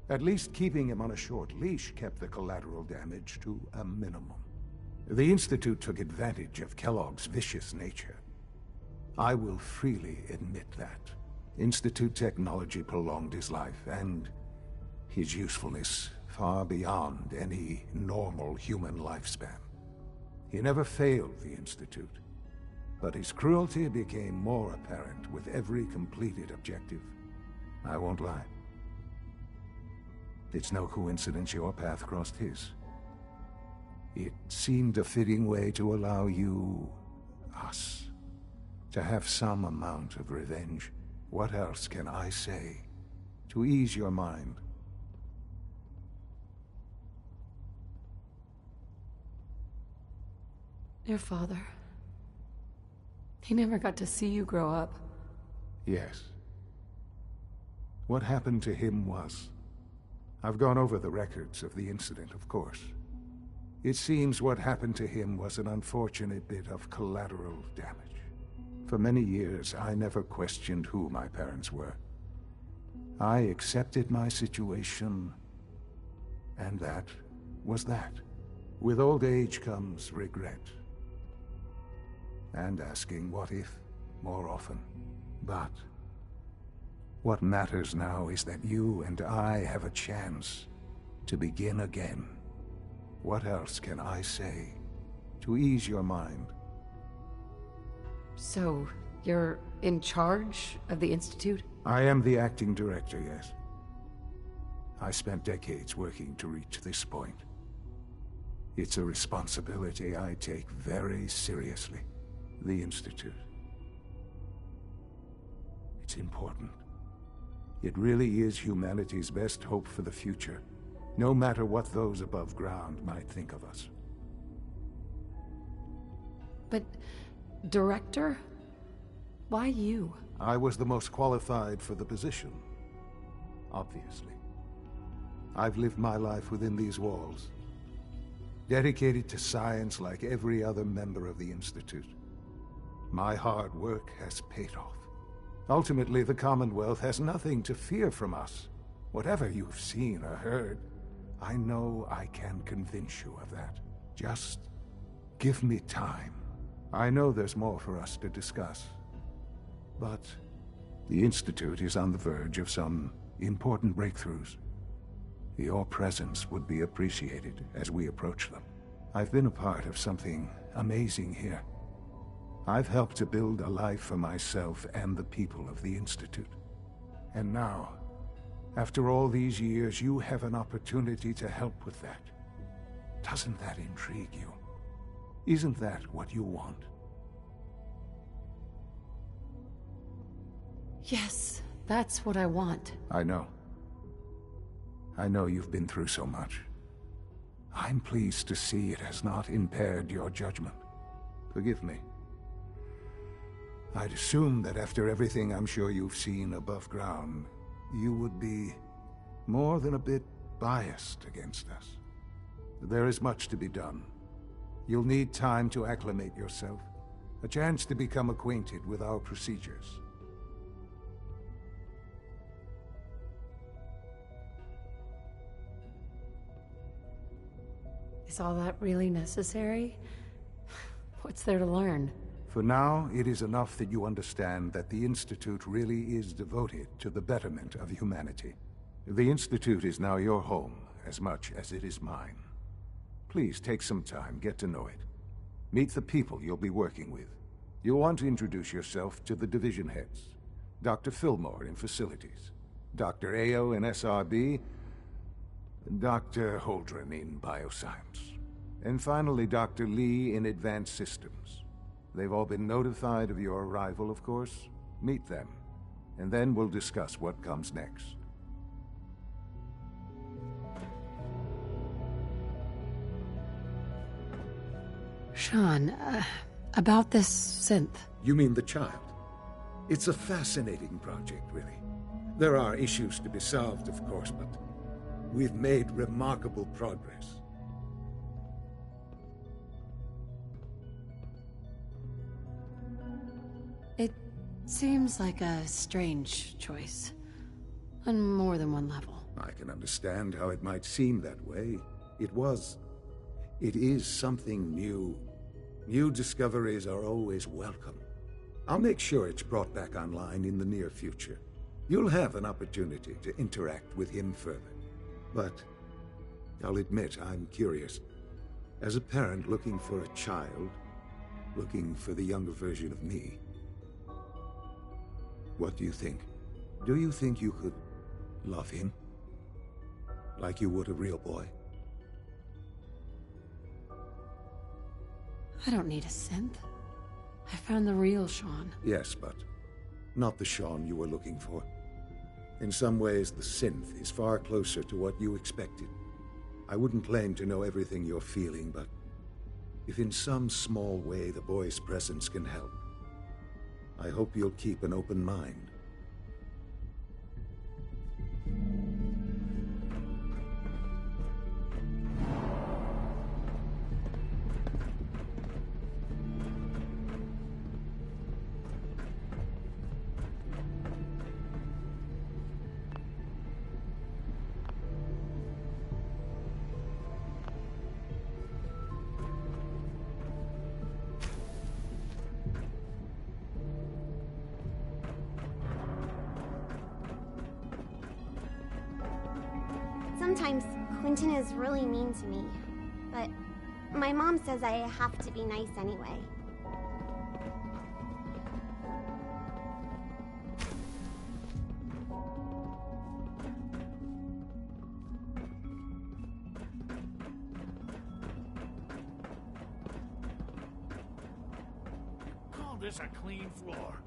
At least keeping him on a short leash kept the collateral damage to a minimum. The Institute took advantage of Kellogg's vicious nature. I will freely admit that. Institute technology prolonged his life, and his usefulness far beyond any normal human lifespan. He never failed the Institute, but his cruelty became more apparent with every completed objective. I won't lie. It's no coincidence your path crossed his. It seemed a fitting way to allow you, us, to have some amount of revenge. What else can I say to ease your mind? Your father. He never got to see you grow up. Yes. What happened to him was... I've gone over the records of the incident, of course. It seems what happened to him was an unfortunate bit of collateral damage. For many years, I never questioned who my parents were. I accepted my situation, and that was that. With old age comes regret. And asking what if more often. But what matters now is that you and I have a chance to begin again. What else can I say to ease your mind? So, you're in charge of the Institute? I am the acting director, yes. I spent decades working to reach this point. It's a responsibility I take very seriously. The Institute. It's important. It really is humanity's best hope for the future, no matter what those above ground might think of us. But... director? Why you? I was the most qualified for the position. Obviously. I've lived my life within these walls, dedicated to science like every other member of the Institute. My hard work has paid off. Ultimately, the Commonwealth has nothing to fear from us. Whatever you've seen or heard, I know I can convince you of that. Just give me time. I know there's more for us to discuss. But the Institute is on the verge of some important breakthroughs. Your presence would be appreciated as we approach them. I've been a part of something amazing here. I've helped to build a life for myself and the people of the Institute. And now, after all these years, you have an opportunity to help with that. Doesn't that intrigue you? Isn't that what you want? Yes, That's what I want. I know. I know you've been through so much. I'm pleased to see it has not impaired your judgment. Forgive me. I'd assumed that after everything I'm sure you've seen above ground, you would be more than a bit biased against us. There is much to be done. You'll need time to acclimate yourself, a chance to become acquainted with our procedures. Is all that really necessary? What's there to learn? For now, it is enough that you understand that the Institute really is devoted to the betterment of humanity. The Institute is now your home, as much as it is mine. Please take some time, get to know it. Meet the people you'll be working with. You'll want to introduce yourself to the division heads. Dr. Fillmore in Facilities, Dr. Ayo in SRB, Dr. Holdren in Bioscience, and finally Dr. Lee in Advanced Systems. They've all been notified of your arrival, of course. Meet them, and then we'll discuss what comes next. Shaun, about this synth. You mean the child? It's a fascinating project, really. There are issues to be solved, of course, but we've made remarkable progress. It seems like a strange choice. On more than one level. I can understand how it might seem that way. It is something new. New discoveries are always welcome. I'll make sure it's brought back online in the near future. You'll have an opportunity to interact with him further. But I'll admit I'm curious. As a parent looking for a child, looking for the younger version of me, what do you think? Do you think you could love him? Like you would a real boy? I don't need a synth. I found the real Shaun. Yes, but not the Shaun you were looking for. In some ways, the synth is far closer to what you expected. I wouldn't claim to know everything you're feeling, but if in some small way the boy's presence can help, I hope you'll keep an open mind. Sometimes Quentin is really mean to me, but my mom says I have to be nice anyway. Call this a clean floor?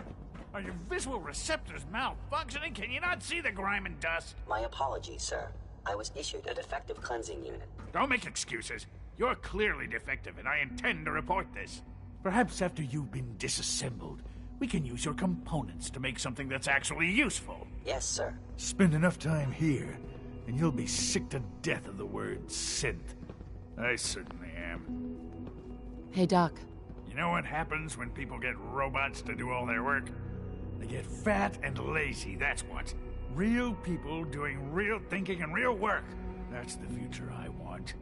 Are your visual receptors malfunctioning? Can you not see the grime and dust? My apologies, sir. I was issued a defective cleansing unit. Don't make excuses. You're clearly defective, and I intend to report this. Perhaps after you've been disassembled, we can use your components to make something that's actually useful. Yes, sir. Spend enough time here, and you'll be sick to death of the word synth. I certainly am. Hey, Doc. You know what happens when people get robots to do all their work? They get fat and lazy, that's what. Real people doing real thinking and real work. That's the future I want.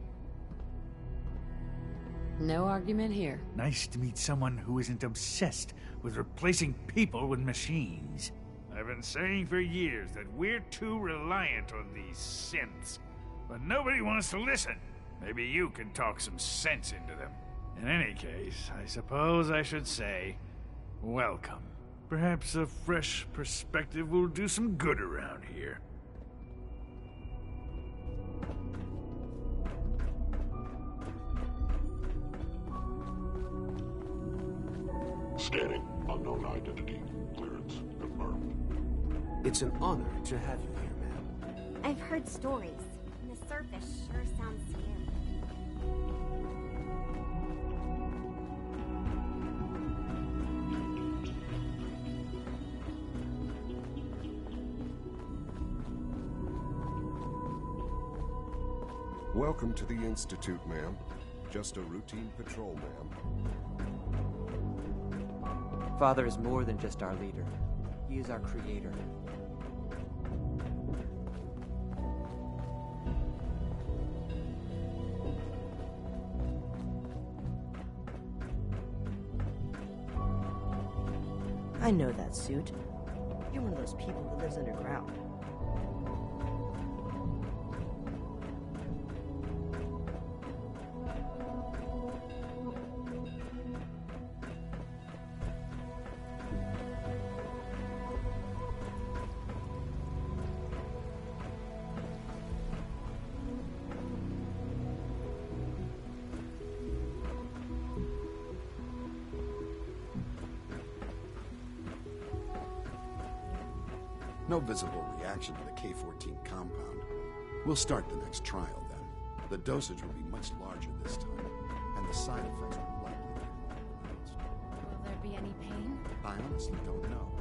No argument here. Nice to meet someone who isn't obsessed with replacing people with machines. I've been saying for years that we're too reliant on these synths, but nobody wants to listen. Maybe you can talk some sense into them. In any case, I suppose I should say, welcome. Perhaps a fresh perspective will do some good around here. Scanning. Unknown identity. Clearance confirmed. It's an honor to have you here, ma'am. I've heard stories, and the surface sure sounds scary. Welcome to the Institute, ma'am. Just a routine patrol, ma'am. Father is more than just our leader. He is our creator. I know that suit. You're one of those people who lives underground. No visible reaction to the K-14 compound. We'll start the next trial then. The dosage will be much larger this time, and the side effects will likely be more pronounced. Will there be any pain? I honestly don't know.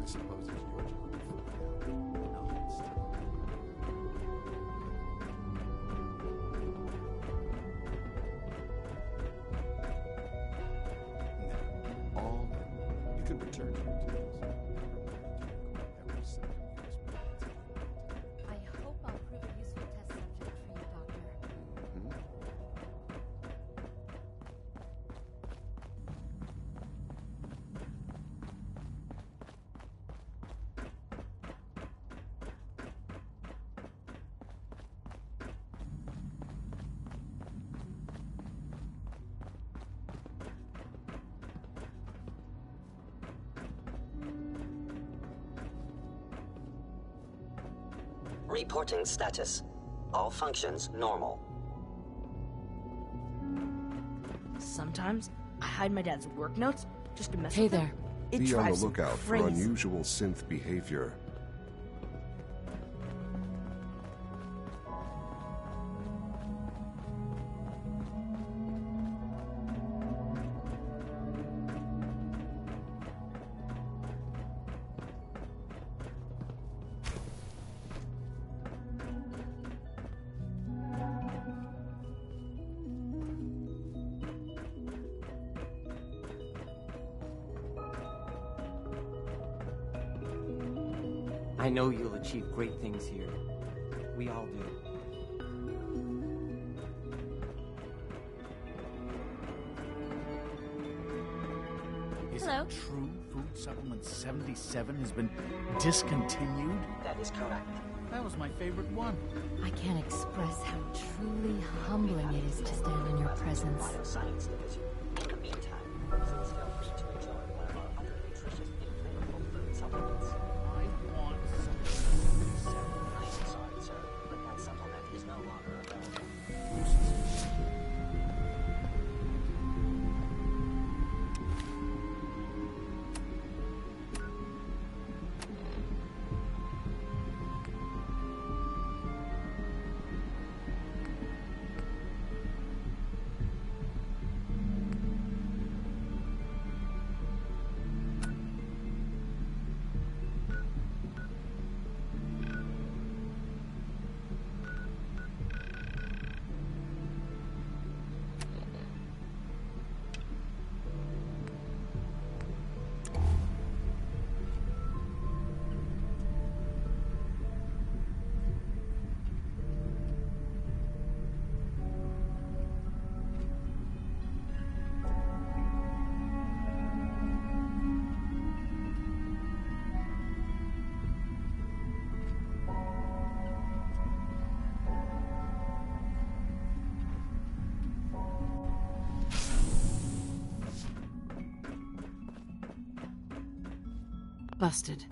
I suppose it's your job to find out. No, all you can return to your duties. I hope I'll prove a useful test subject for you, Doctor. Reporting status. All functions normal. Sometimes I hide my dad's work notes just to mess Hey with there. him. It Be on the drives him lookout for crazy. unusual synth behavior. I know you'll achieve great things here. We all do. Is Hello? it true Food Supplement 77 has been discontinued? That is correct. That was my favorite one. I can't express how truly humbling it is to stand in your presence. Bioscience division. In the meantime, please feel free to enjoy one of our other nutritious and flavorful food supplements. I want I am sorry, sir, but that supplement is no longer available. Busted.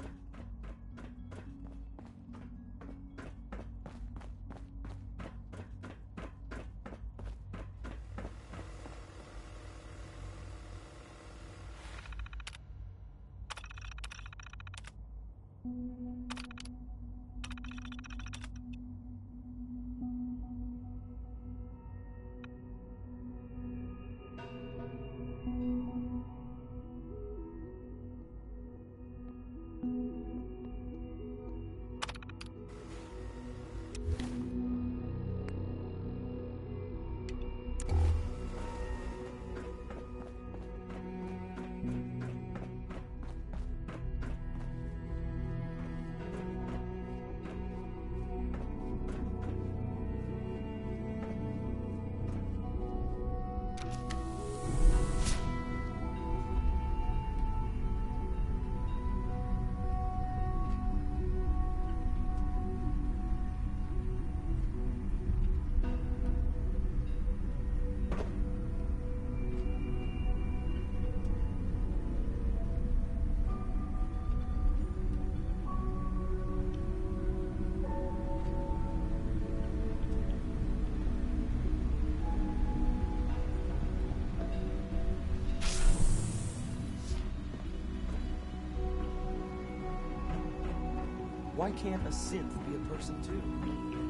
Why can't a synth be a person too?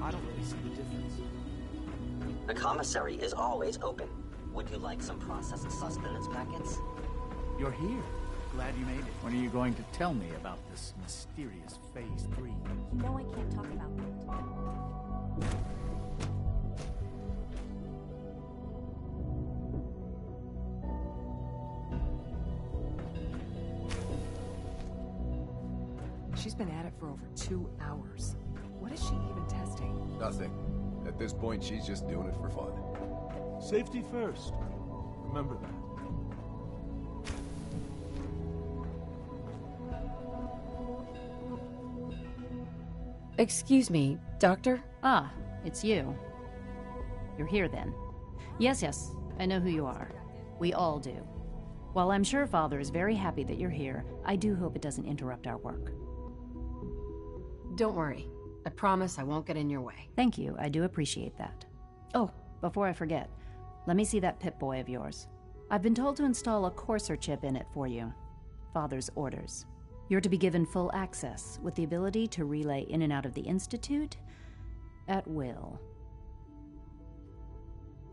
I don't really see the difference. The commissary is always open. Would you like some processed sustenance packets? You're here. Glad you made it. When are you going to tell me about this mysterious Phase 3? You know I can't talk about that. She's been at it for over 2 hours. What is she even testing? Nothing. At this point, she's just doing it for fun. Safety first. Remember that. Excuse me, Doctor? Ah, it's you. You're here then. Yes, I know who you are. We all do. While I'm sure Father is very happy that you're here, I do hope it doesn't interrupt our work. Don't worry. I promise I won't get in your way. Thank you, I do appreciate that. Oh, before I forget, let me see that Pip-Boy of yours. I've been told to install a Courser chip in it for you. Father's orders. You're to be given full access, with the ability to relay in and out of the Institute at will.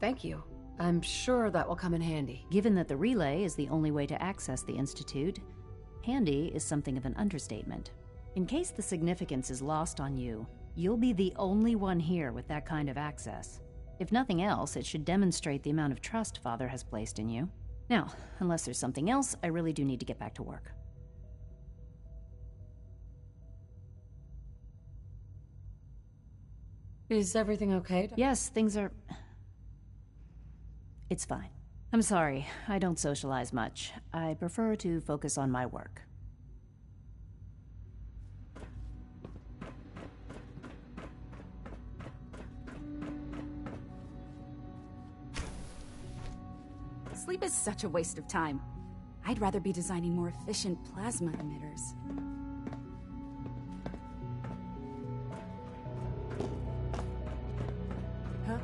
Thank you. I'm sure that will come in handy. Given that the relay is the only way to access the Institute, handy is something of an understatement. In case the significance is lost on you, you'll be the only one here with that kind of access. If nothing else, it should demonstrate the amount of trust Father has placed in you. Now, unless there's something else, I really do need to get back to work. Is everything okay? Yes, things are... It's fine. I'm sorry, I don't socialize much. I prefer to focus on my work. Sleep is such a waste of time. I'd rather be designing more efficient plasma emitters. Huh?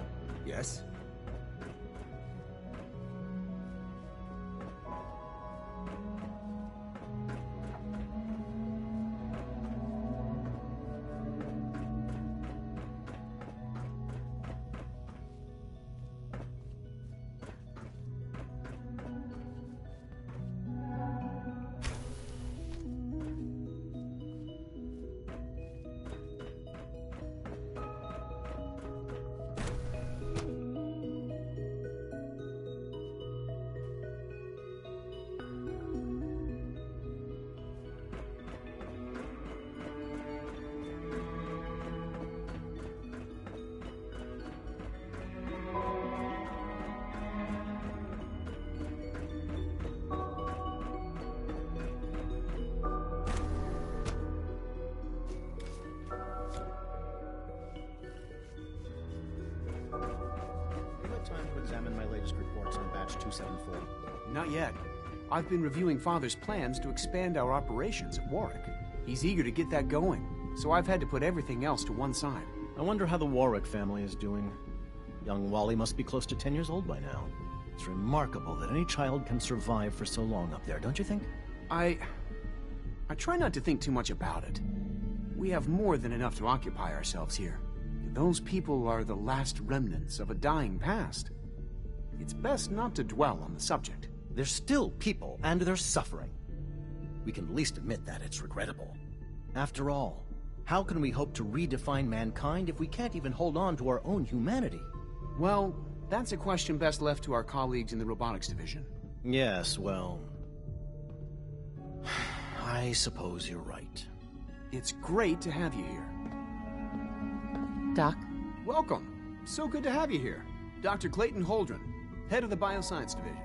Yes? Examine my latest reports on batch 274. Not yet. I've been reviewing Father's plans to expand our operations at Warwick. He's eager to get that going, so I've had to put everything else to one side. I wonder how the Warwick family is doing. Young Wally must be close to 10 years old by now. It's remarkable that any child can survive for so long up there, don't you think? I try not to think too much about it. We have more than enough to occupy ourselves here. Those people are the last remnants of a dying past. It's best not to dwell on the subject. They're still people, and they're suffering. We can at least admit that it's regrettable. After all, how can we hope to redefine mankind if we can't even hold on to our own humanity? Well, that's a question best left to our colleagues in the robotics division. Yes, well... I suppose you're right. It's great to have you here. Doc? Welcome. So good to have you here. Dr. Clayton Holdren, head of the Bioscience Division.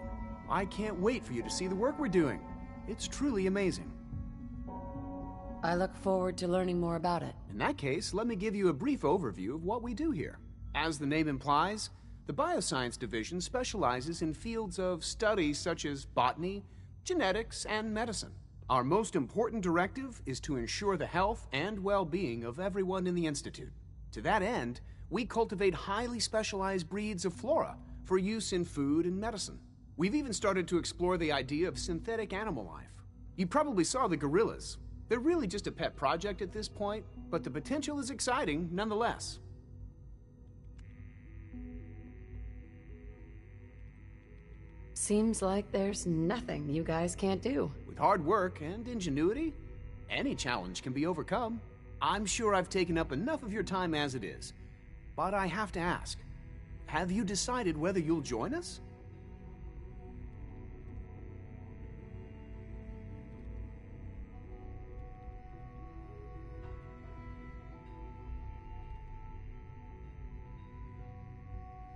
I can't wait for you to see the work we're doing. It's truly amazing. I look forward to learning more about it. In that case, let me give you a brief overview of what we do here. As the name implies, the Bioscience Division specializes in fields of study such as botany, genetics, and medicine. Our most important directive is to ensure the health and well-being of everyone in the Institute. To that end, we cultivate highly specialized breeds of flora for use in food and medicine. We've even started to explore the idea of synthetic animal life. You probably saw the gorillas. They're really just a pet project at this point, but the potential is exciting nonetheless. Seems like there's nothing you guys can't do. With hard work and ingenuity, any challenge can be overcome. I'm sure I've taken up enough of your time as it is. But I have to ask, have you decided whether you'll join us?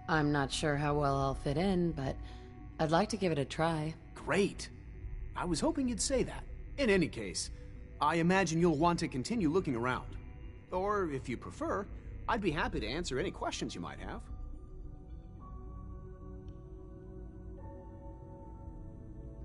I'm not sure how well I'll fit in, but I'd like to give it a try. Great. I was hoping you'd say that. In any case, I imagine you'll want to continue looking around. Or, if you prefer, I'd be happy to answer any questions you might have.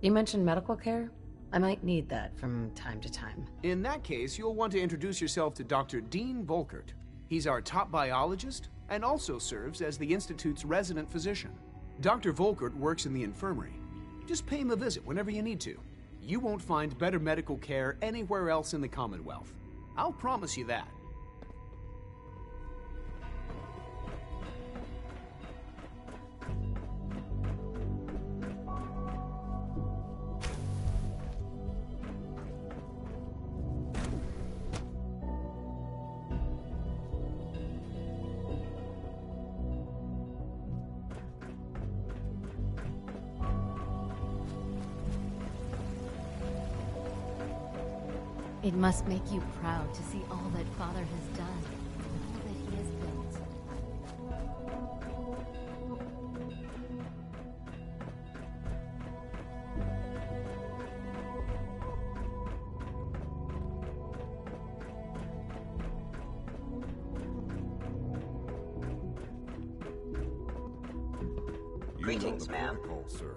You mentioned medical care? I might need that from time to time. In that case, you'll want to introduce yourself to Dr. Dean Volkert. He's our top biologist and also serves as the Institute's resident physician. Dr. Volkert works in the infirmary. Just pay him a visit whenever you need to. You won't find better medical care anywhere else in the Commonwealth. I'll promise you that. It must make you proud to see all that Father has done, all that he has built. Greetings, ma'am. Sir.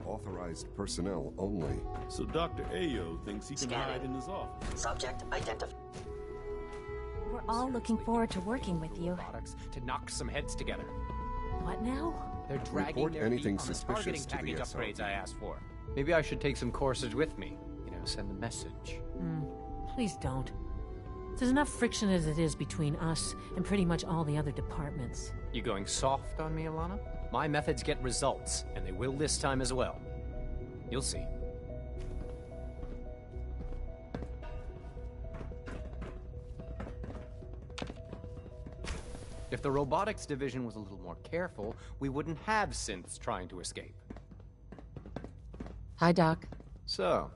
Authorized personnel only. So Dr. Ayo thinks he can hide in his office. Subject identified. We're all looking forward to working with you. Products to knock some heads together. What now? They're dragging Report their anything feet on the suspicious targeting to the package SRB. upgrades I asked for. Maybe I should take some courses with me. You know, send a message. Please don't. There's enough friction as it is between us and pretty much all the other departments. You going soft on me, Alana? My methods get results, and they will this time as well. You'll see. If the robotics division was a little more careful, we wouldn't have synths trying to escape. Hi, Doc. So,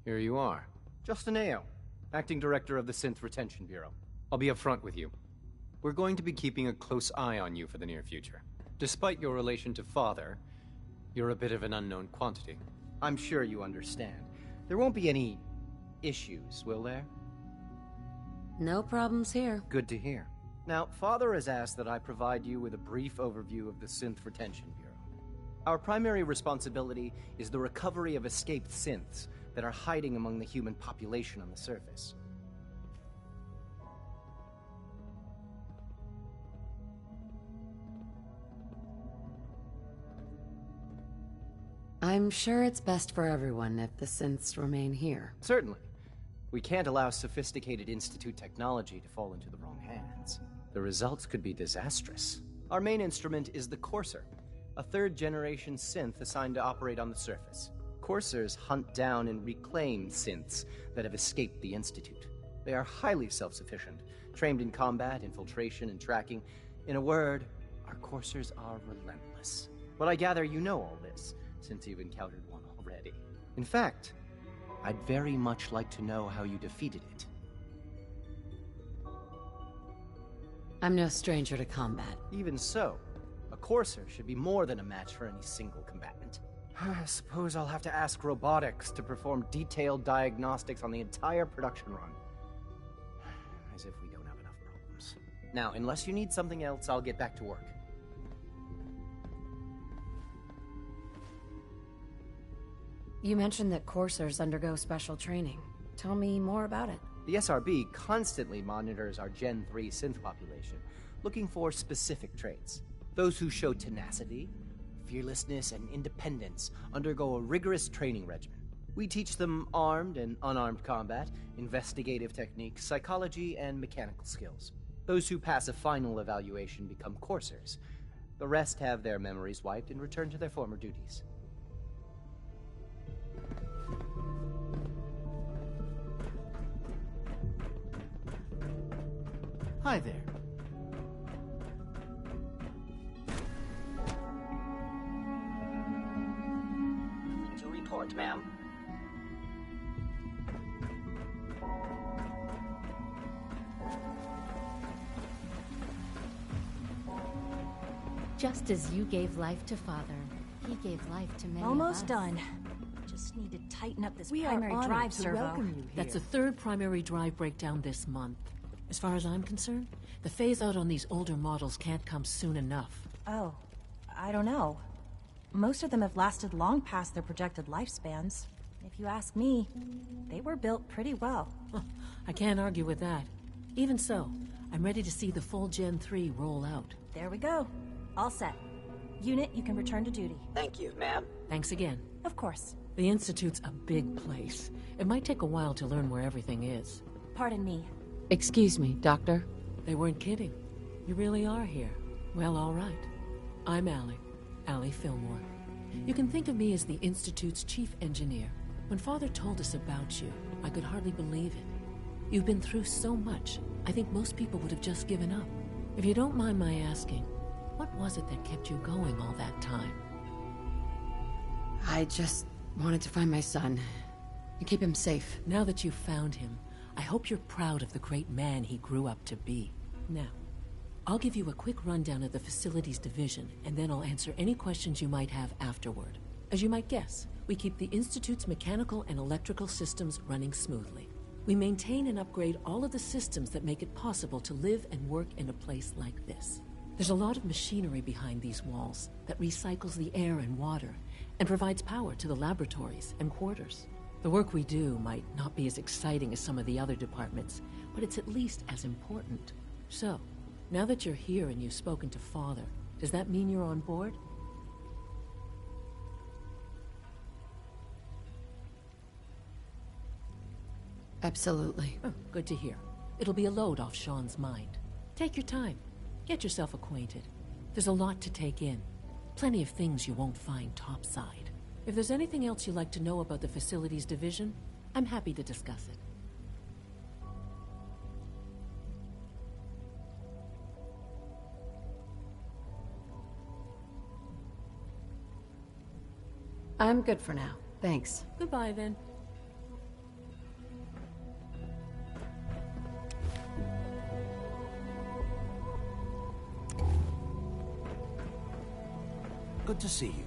here you are. Justin Ayo, acting director of the Synth Retention Bureau. I'll be upfront with you. We're going to be keeping a close eye on you for the near future. Despite your relation to Father, you're a bit of an unknown quantity. I'm sure you understand. There won't be any issues, will there? No problems here. Good to hear. Now, Father has asked that I provide you with a brief overview of the Synth Retention Bureau. Our primary responsibility is the recovery of escaped synths that are hiding among the human population on the surface. I'm sure it's best for everyone if the synths remain here. Certainly. We can't allow sophisticated Institute technology to fall into the wrong hands. The results could be disastrous. Our main instrument is the Courser, a third-generation synth assigned to operate on the surface. Coursers hunt down and reclaim synths that have escaped the Institute. They are highly self-sufficient, trained in combat, infiltration, and tracking. In a word, our Coursers are relentless. But I gather you know all this, since you've encountered one already. In fact, I'd very much like to know how you defeated it. I'm no stranger to combat. Even so, a Courser should be more than a match for any single combatant. I suppose I'll have to ask robotics to perform detailed diagnostics on the entire production run. As if we don't have enough problems. Now, unless you need something else, I'll get back to work. You mentioned that coursers undergo special training. Tell me more about it. The SRB constantly monitors our Gen 3 synth population, looking for specific traits. Those who show tenacity, fearlessness, and independence undergo a rigorous training regimen. We teach them armed and unarmed combat, investigative techniques, psychology, and mechanical skills. Those who pass a final evaluation become coursers. The rest have their memories wiped and return to their former duties. Hi there. Nothing to report, ma'am. Just as you gave life to Father, he gave life to many Almost of us. done. Just need to tighten up this We primary are honored drive to servo. welcome you here. That's the third primary drive breakdown this month. As far as I'm concerned, the phase-out on these older models can't come soon enough. Oh, I don't know. Most of them have lasted long past their projected lifespans. If you ask me, they were built pretty well. I can't argue with that. Even so, I'm ready to see the full Gen 3 roll out. There we go. All set. Unit, you can return to duty. Thank you, ma'am. Thanks again. Of course. The Institute's a big place. It might take a while to learn where everything is. Pardon me. Excuse me, Doctor. They weren't kidding. You really are here. Well, all right. I'm Allie Fillmore. You can think of me as the Institute's chief engineer. When Father told us about you, I could hardly believe it. You've been through so much, I think most people would have just given up. If you don't mind my asking, what was it that kept you going all that time? I just wanted to find my son and keep him safe. Now that you've found him, I hope you're proud of the great man he grew up to be. Now, I'll give you a quick rundown of the Facilities Division, and then I'll answer any questions you might have afterward. As you might guess, we keep the Institute's mechanical and electrical systems running smoothly. We maintain and upgrade all of the systems that make it possible to live and work in a place like this. There's a lot of machinery behind these walls that recycles the air and water and provides power to the laboratories and quarters. The work we do might not be as exciting as some of the other departments, but it's at least as important. So, now that you're here and you've spoken to Father, does that mean you're on board? Absolutely. Oh, good to hear. It'll be a load off Shaun's mind. Take your time. Get yourself acquainted. There's a lot to take in. Plenty of things you won't find topside. If there's anything else you'd like to know about the Facilities Division, I'm happy to discuss it. I'm good for now. Thanks. Goodbye, then. Good to see you.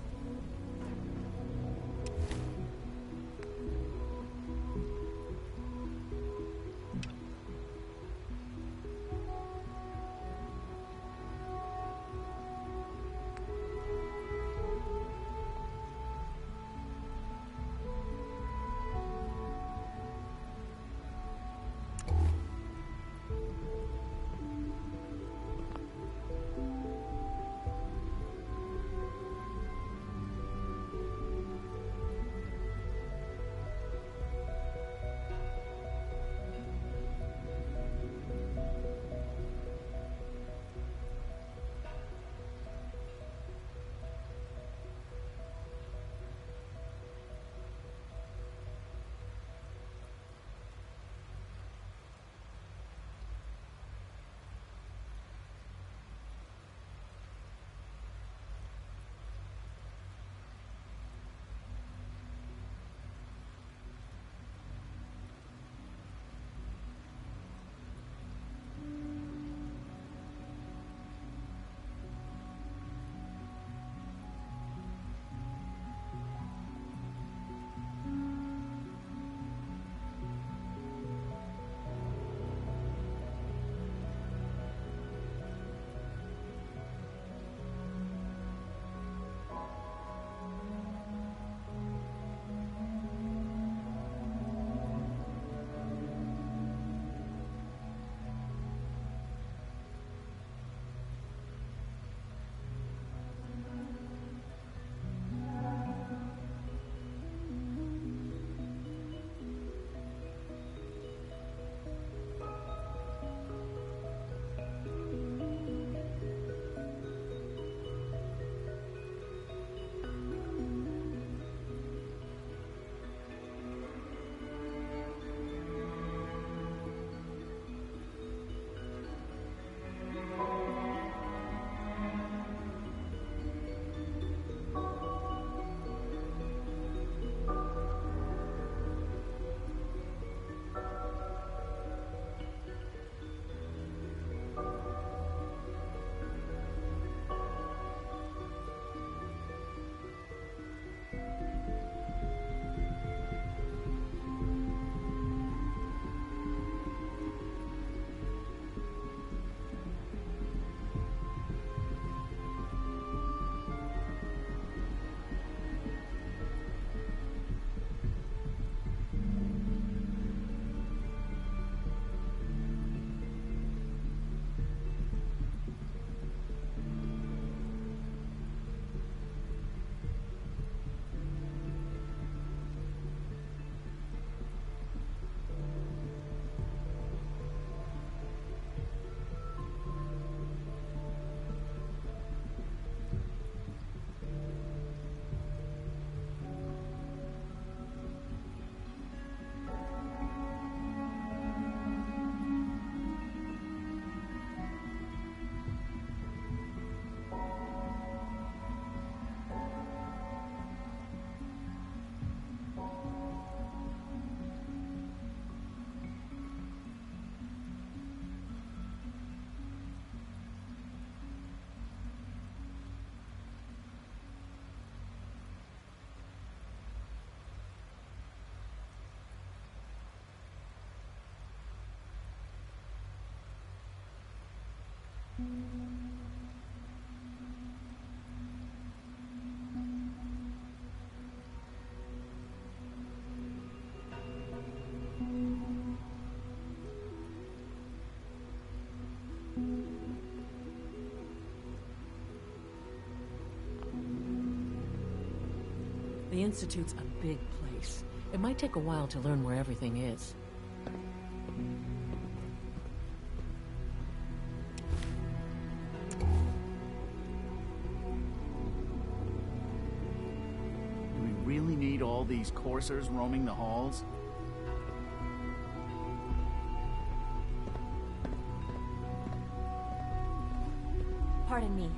The Institute's a big place. It might take a while to learn where everything is. Do we really need all these coursers roaming the halls? Pardon me.